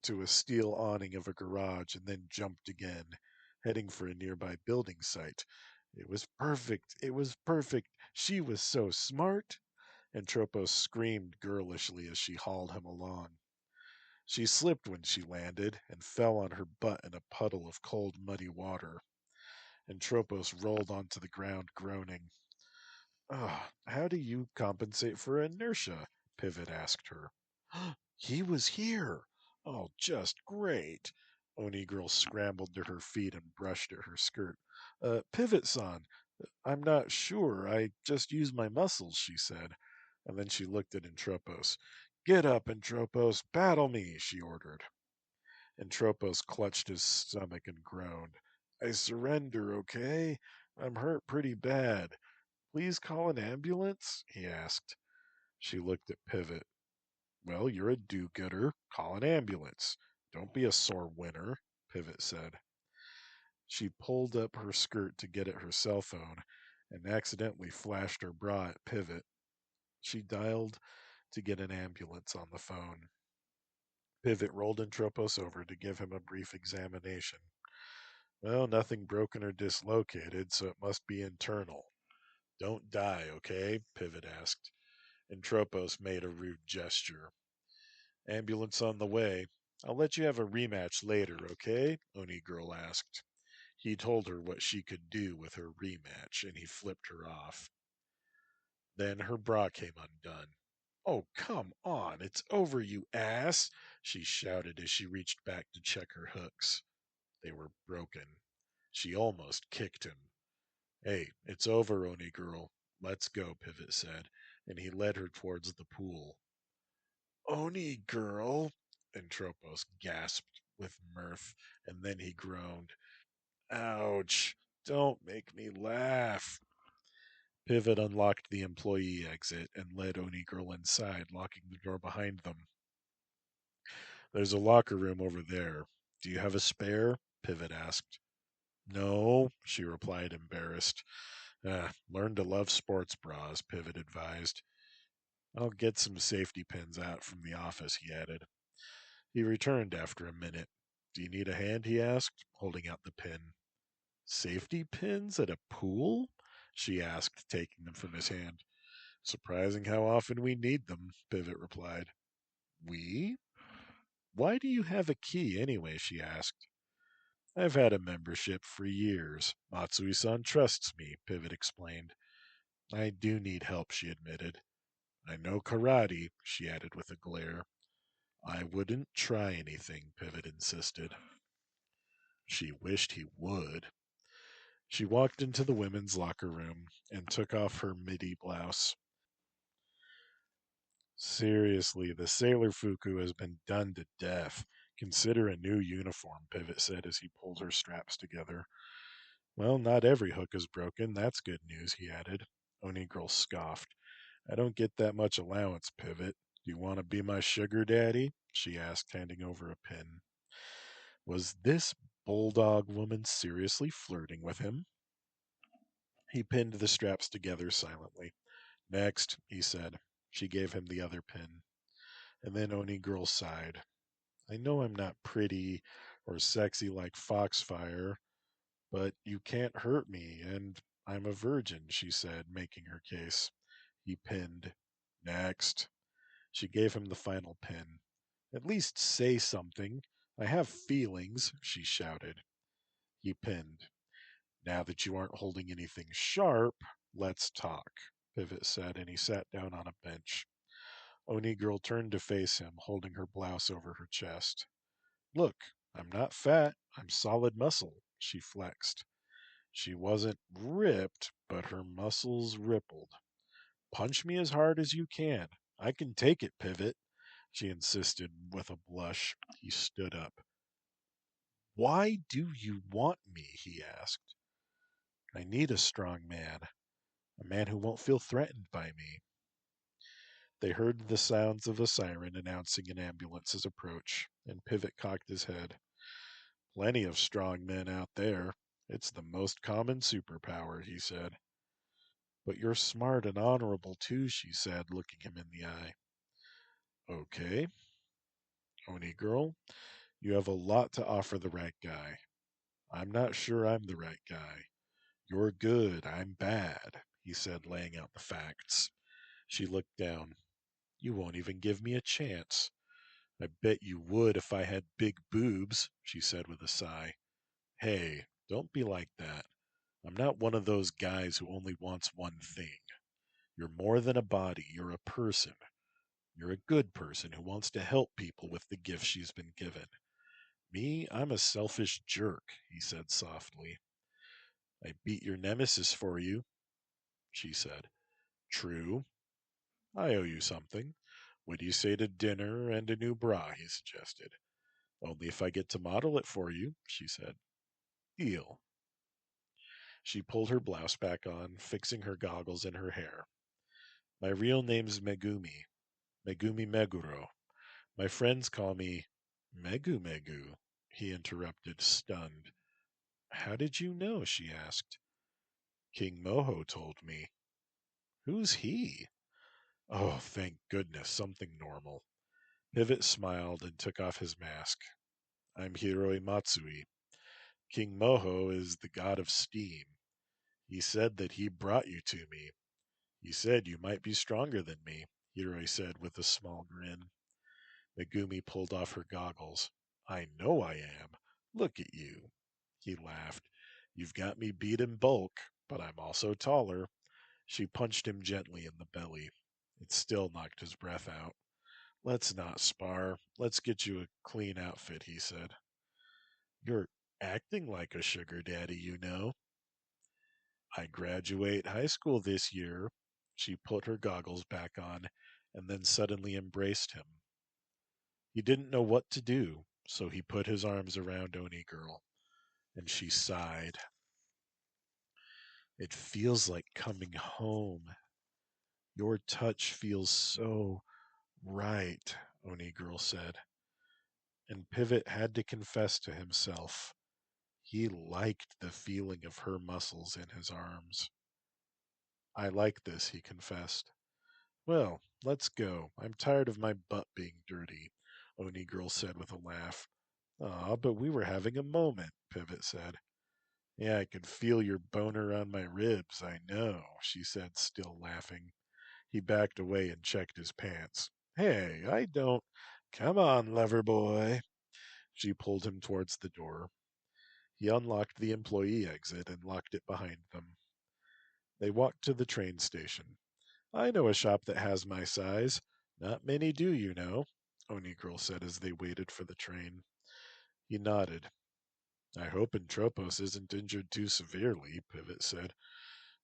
to a steel awning of a garage and then jumped again, heading for a nearby building site. It was perfect. It was perfect. She was so smart. And Tropos screamed girlishly as she hauled him along. She slipped when she landed and fell on her butt in a puddle of cold, muddy water. And Tropos rolled onto the ground, groaning. How do you compensate for inertia? Pivot asked her. He was here. Oh, just great. Oni girl scrambled to her feet and brushed at her skirt. Pivot-san, I'm not sure. I just used my muscles, she said. And then she looked at Entropos. Get up, Entropos. Battle me, she ordered. Entropos clutched his stomach and groaned. I surrender, okay? I'm hurt pretty bad. Please call an ambulance? He asked. She looked at Pivot. Well, you're a do-gooder. Call an ambulance. Don't be a sore winner, Pivot said. She pulled up her skirt to get at her cell phone and accidentally flashed her bra at Pivot. She dialed to get an ambulance on the phone. Pivot rolled Entropos over to give him a brief examination. Well, nothing broken or dislocated, so it must be internal. Don't die, okay? Pivot asked. Entropos made a rude gesture. Ambulance on the way. I'll let you have a rematch later, okay? Oni Girl asked. He told her what she could do with her rematch, and he flipped her off. Then her bra came undone. Oh, come on, it's over, you ass! She shouted as she reached back to check her hooks. They were broken. She almost kicked him. Hey, it's over, Oni Girl. Let's go, Pivot said, and he led her towards the pool. Oni Girl! Entropos gasped with mirth, and then he groaned. Ouch! Don't make me laugh. Pivot unlocked the employee exit and led Oni Girl inside, locking the door behind them. There's a locker room over there. Do you have a spare? Pivot asked. No, she replied, embarrassed. Learn to love sports bras, Pivot advised. I'll get some safety pins out from the office, he added. He returned after a minute. Do you need a hand? He asked, holding out the pin. Safety pins at a pool? She asked, taking them from his hand. Surprising how often we need them, Pivot replied. We? Why do you have a key anyway? She asked. I've had a membership for years. Matsui-san trusts me, Pivot explained. I do need help, she admitted. I know karate, she added with a glare. I wouldn't try anything, Pivot insisted. She wished he would. She walked into the women's locker room and took off her midi blouse. Seriously, the Sailor Fuku has been done to death. Consider a new uniform, Pivot said as he pulled her straps together. Well, not every hook is broken. That's good news, he added. Oni Girl scoffed. I don't get that much allowance, Pivot. Do you want to be my sugar daddy? She asked, handing over a pin. Was this bulldog woman seriously flirting with him? He pinned the straps together silently. Next, he said. She gave him the other pin. And then Oni Girl sighed. I know I'm not pretty or sexy like Foxfire, but you can't hurt me, and I'm a virgin, she said, making her case. He pinned. Next. She gave him the final pin. At least say something. I have feelings, she shouted. He pinned. Now that you aren't holding anything sharp, let's talk, Pivot said, and he sat down on a bench. Oni Girl turned to face him, holding her blouse over her chest. Look, I'm not fat. I'm solid muscle, she flexed. She wasn't ripped, but her muscles rippled. Punch me as hard as you can. I can take it, Pivot, she insisted with a blush. He stood up. Why do you want me? He asked. I need a strong man, a man who won't feel threatened by me. They heard the sounds of a siren announcing an ambulance's approach, and Pivot cocked his head. Plenty of strong men out there. It's the most common superpower, he said. But you're smart and honorable too, she said, looking him in the eye. Okay, Oni Girl, you have a lot to offer the right guy. I'm not sure I'm the right guy. You're good, I'm bad, he said, laying out the facts. She looked down. You won't even give me a chance. I bet you would if I had big boobs, she said with a sigh. Hey, don't be like that. I'm not one of those guys who only wants one thing. You're more than a body, you're a person. You're a good person who wants to help people with the gift she's been given. Me, I'm a selfish jerk, he said softly. I beat your nemesis for you, she said. True. I owe you something. What do you say to dinner and a new bra, he suggested. Only if I get to model it for you, she said. Deal. She pulled her blouse back on, fixing her goggles in her hair. My real name's Megumi. Megumi Meguro. My friends call me Megu Megu, he interrupted, stunned. How did you know? She asked. King Moho told me. Who's he? Oh, thank goodness, something normal. Pivot smiled and took off his mask. I'm Hiroi Matsui. King Moho is the god of steam. He said that he brought you to me. He said you might be stronger than me, Hiroi said with a small grin. Megumi pulled off her goggles. I know I am. Look at you. He laughed. You've got me beat in bulk, but I'm also taller. She punched him gently in the belly. It still knocked his breath out. Let's not spar. Let's get you a clean outfit, he said. You're acting like a sugar daddy, you know. I graduate high school this year. She put her goggles back on and then suddenly embraced him. He didn't know what to do, so he put his arms around Oni Girl, and she sighed. It feels like coming home. Your touch feels so right, Oni Girl said. And Pivot had to confess to himself. He liked the feeling of her muscles in his arms. I like this, he confessed. Well, let's go. I'm tired of my butt being dirty, Oni Girl said with a laugh. Ah, but we were having a moment, Pivot said. Yeah, I could feel your boner on my ribs, I know, she said, still laughing. He backed away and checked his pants. Hey, I don't. Come on, lover boy. She pulled him towards the door. He unlocked the employee exit and locked it behind them. They walked to the train station. I know a shop that has my size. Not many do, you know, Oni Girl said as they waited for the train. He nodded. I hope Entropos isn't injured too severely, Pivot said.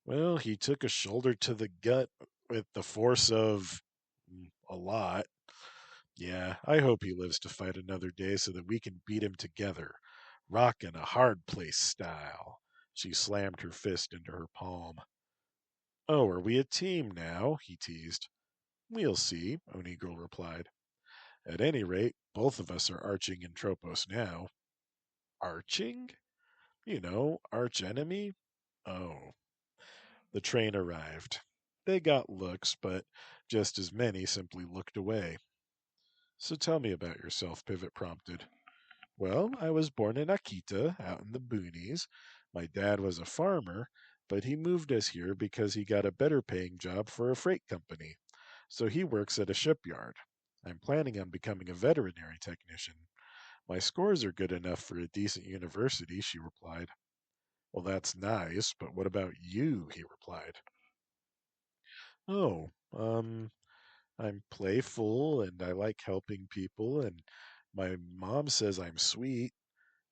Well, he took a shoulder to the gut with the force of a lot. Yeah, I hope he lives to fight another day so that we can beat him together. Rockin' a hard place style. She slammed her fist into her palm. Oh, are we a team now? He teased. We'll see, Onigirl replied. At any rate, both of us are arching in Tropos now. Arching? You know, arch enemy? Oh. The train arrived. They got looks, but just as many simply looked away. So tell me about yourself, Pivot prompted. Well, I was born in Akita, out in the boonies. My dad was a farmer, but he moved us here because he got a better paying job for a freight company. So he works at a shipyard. I'm planning on becoming a veterinary technician. My scores are good enough for a decent university, she replied. Well, that's nice, but what about you? He replied. Oh, I'm playful and I like helping people, and my mom says I'm sweet.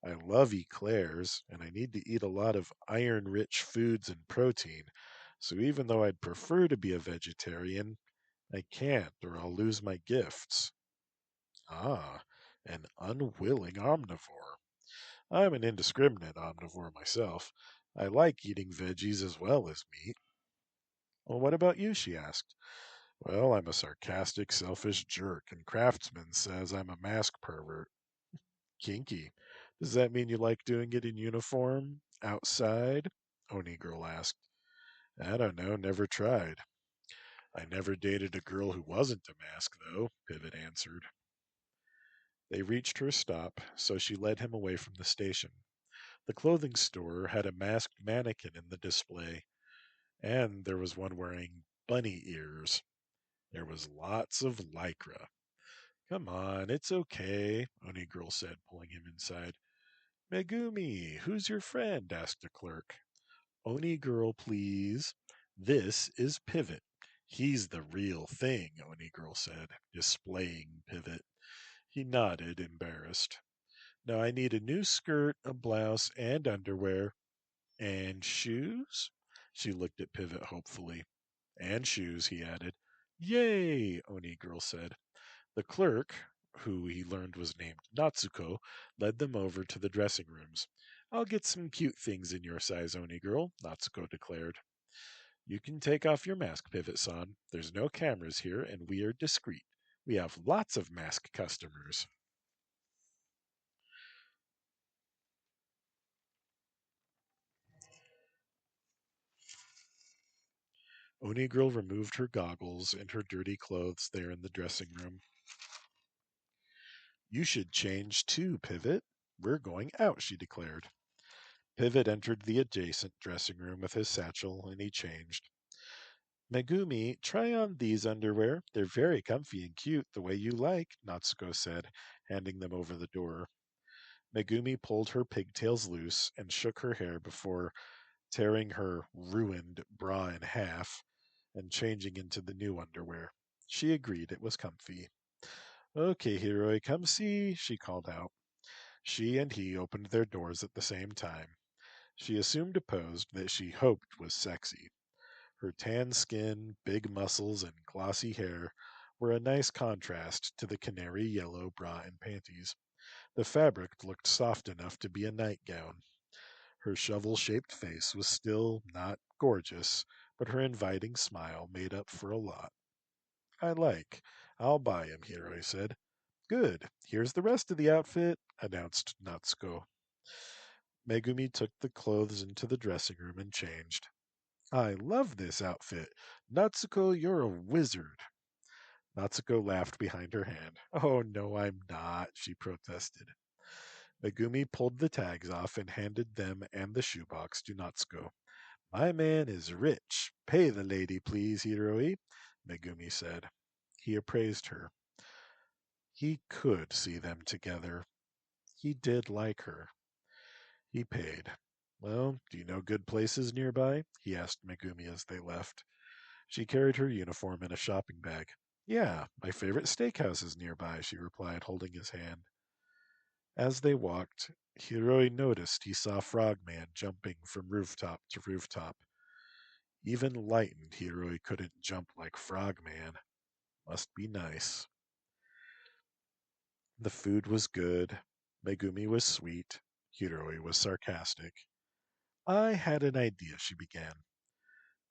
I love eclairs, and I need to eat a lot of iron rich foods and protein. So even though I'd prefer to be a vegetarian, I can't, or I'll lose my gifts. Ah, an unwilling omnivore. I'm an indiscriminate omnivore myself. I like eating veggies as well as meat. Well, what about you? She asked. Well, I'm a sarcastic, selfish jerk, and Craftsman says I'm a mask pervert. Kinky. Does that mean you like doing it in uniform? Outside? Oni Girl asked. I don't know, never tried. I never dated a girl who wasn't a mask, though, Pivot answered. They reached her stop, so she led him away from the station. The clothing store had a masked mannequin in the display, and there was one wearing bunny ears. There was lots of lycra. Come on, it's okay, Oni Girl said, pulling him inside. Megumi, who's your friend? Asked a clerk. Oni Girl, please. This is Pivot. He's the real thing, Oni Girl said, displaying Pivot. He nodded, embarrassed. Now I need a new skirt, a blouse, and underwear. And shoes? She looked at Pivot hopefully. And shoes, he added. Yay, Oni Girl said. The clerk, who he learned was named Natsuko, led them over to the dressing rooms. I'll get some cute things in your size, Oni Girl, Natsuko declared. You can take off your mask, Pivot-san. There's no cameras here, and we are discreet. We have lots of mask customers. Oni Girl removed her goggles and her dirty clothes there in the dressing room. You should change too, Pivot. We're going out, she declared. Pivot entered the adjacent dressing room with his satchel, and he changed. Megumi, try on these underwear. They're very comfy and cute, the way you like, Natsuko said, handing them over the door. Megumi pulled her pigtails loose and shook her hair before tearing her ruined bra in half and changing into the new underwear. She agreed it was comfy. Okay, Hiroi, come see, she called out. She and he opened their doors at the same time. She assumed a pose that she hoped was sexy. Her tan skin, big muscles, and glossy hair were a nice contrast to the canary yellow bra and panties. The fabric looked soft enough to be a nightgown. Her shovel-shaped face was still not gorgeous, but her inviting smile made up for a lot. I like. I'll buy him, Hiroi said. Good. Here's the rest of the outfit, announced Natsuko. Megumi took the clothes into the dressing room and changed. I love this outfit. Natsuko, you're a wizard. Natsuko laughed behind her hand. Oh, no, I'm not, she protested. Megumi pulled the tags off and handed them and the shoebox to Natsuko. My man is rich. Pay the lady, please, Hiroi, Megumi said. He appraised her. He could see them together. He did like her. He paid. Well, do you know good places nearby? He asked Megumi as they left. She carried her uniform in a shopping bag. Yeah, my favorite steakhouse is nearby, she replied, holding his hand. As they walked, Hiroi noticed he saw Frogman jumping from rooftop to rooftop. Even lightened Hiroi couldn't jump like Frogman. Must be nice. The food was good. Megumi was sweet. Hiroi was sarcastic. I had an idea, she began.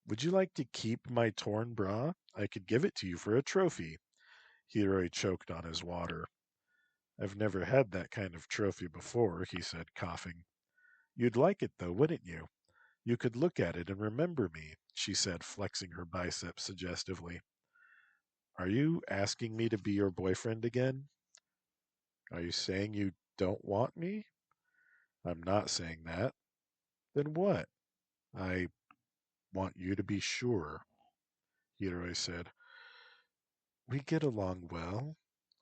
Would you like to keep my torn bra? I could give it to you for a trophy. Hiroi choked on his water. I've never had that kind of trophy before, he said, coughing. You'd like it, though, wouldn't you? You could look at it and remember me, she said, flexing her biceps suggestively. Are you asking me to be your boyfriend again? Are you saying you don't want me? I'm not saying that. Then what? I want you to be sure, Hiroi said. We get along well.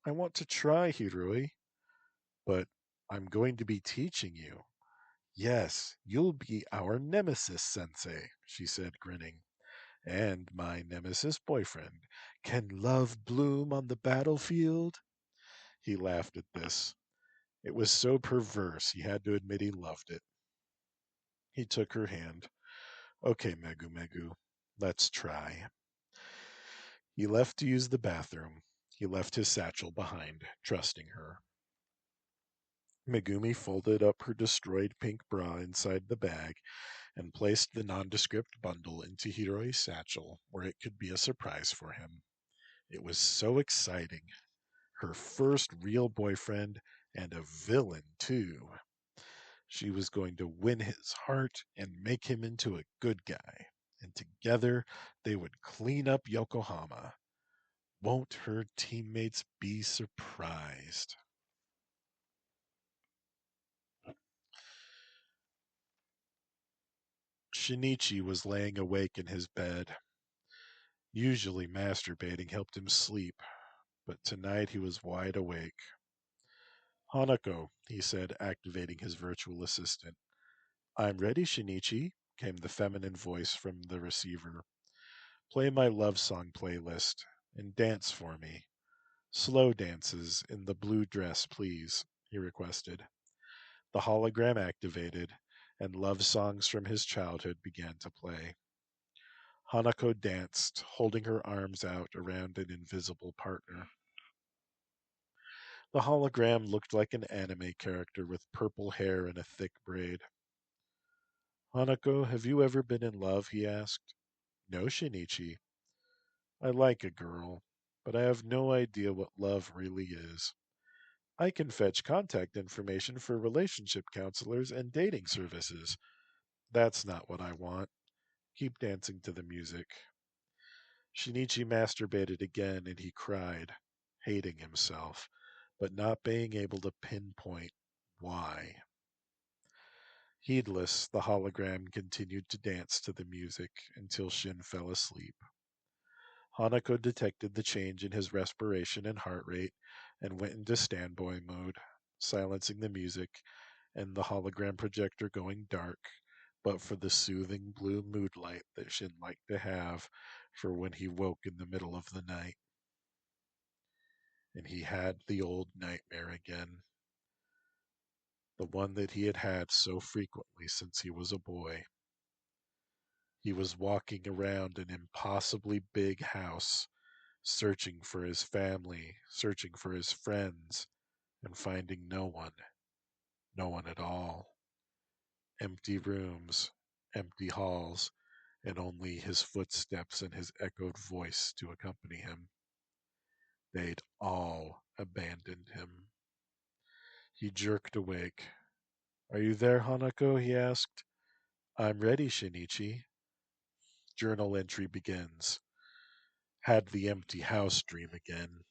I want to try, Hiroi, but I'm going to be teaching you. Yes, you'll be our Nemesis Sensei, she said, grinning. And my Nemesis boyfriend. Can love bloom on the battlefield? He laughed at this. It was so perverse, he had to admit he loved it. He took her hand. Okay, Megu Megu, let's try. He left to use the bathroom. He left his satchel behind, trusting her. Megumi folded up her destroyed pink bra inside the bag and placed the nondescript bundle into Hiroi's satchel where it could be a surprise for him. It was so exciting. Her first real boyfriend, and a villain, too. She was going to win his heart and make him into a good guy. And together they would clean up Yokohama. Won't her teammates be surprised? Shinichi was laying awake in his bed. Usually masturbating helped him sleep, but tonight he was wide awake. Hanako, he said, activating his virtual assistant. I'm ready, Shinichi, came the feminine voice from the receiver. Play my love song playlist and dance for me. Slow dances in the blue dress, please, he requested. The hologram activated, and love songs from his childhood began to play. Hanako danced, holding her arms out around an invisible partner. The hologram looked like an anime character with purple hair and a thick braid. Hanako, have you ever been in love? He asked. No, Shinichi. I like a girl, but I have no idea what love really is. I can fetch contact information for relationship counselors and dating services. That's not what I want. Keep dancing to the music. Shinichi masturbated again and he cried, hating himself. but not being able to pinpoint why. Heedless, the hologram continued to dance to the music until Shin fell asleep. Hanako detected the change in his respiration and heart rate and went into standby mode, silencing the music and the hologram projector going dark, but for the soothing blue mood light that Shin liked to have for when he woke in the middle of the night. And he had the old nightmare again, the one that he had had so frequently since he was a boy. He was walking around an impossibly big house, searching for his family, searching for his friends, and finding no one, no one at all. Empty rooms, empty halls, and only his footsteps and his echoed voice to accompany him. They'd all abandoned him. He jerked awake. Are you there, Hanako? He asked. I'm ready, Shinichi. Journal entry begins. Had the empty house dream again.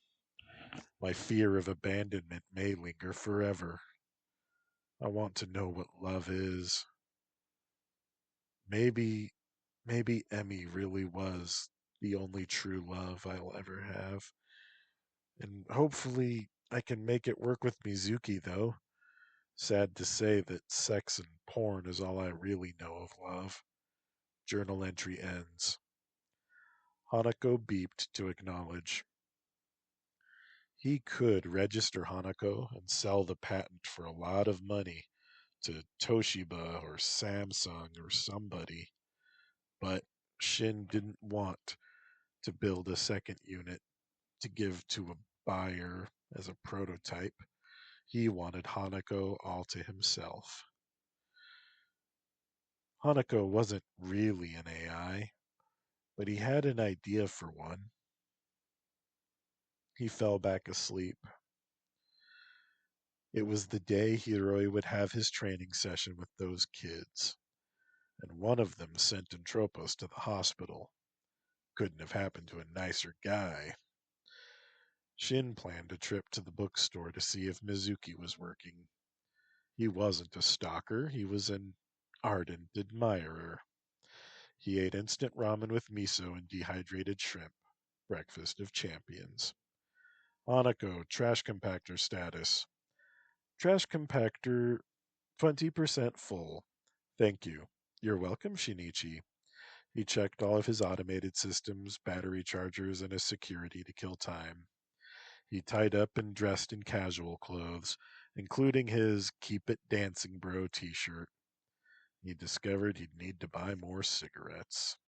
My fear of abandonment may linger forever. I want to know what love is. Maybe, maybe Emmy really was the only true love I'll ever have. And hopefully I can make it work with Mizuki, though. Sad to say that sex and porn is all I really know of love. Journal entry ends. Hanako beeped to acknowledge. He could register Hanako and sell the patent for a lot of money to Toshiba or Samsung or somebody, but Shin didn't want to build a second unit to give to a buyer as a prototype. He wanted Hanako all to himself. Hanako wasn't really an AI, but he had an idea for one. He fell back asleep. It was the day Hiroi would have his training session with those kids, and one of them sent Entropos to the hospital. Couldn't have happened to a nicer guy. Shin planned a trip to the bookstore to see if Mizuki was working. He wasn't a stalker, he was an ardent admirer. He ate instant ramen with miso and dehydrated shrimp. Breakfast of champions. Hanako, trash compactor status. Trash compactor 20% full. Thank you. You're welcome, Shinichi. He checked all of his automated systems, battery chargers, and his security to kill time. He tied up and dressed in casual clothes, including his Keep It Dancing Bro t shirt. He discovered he'd need to buy more cigarettes.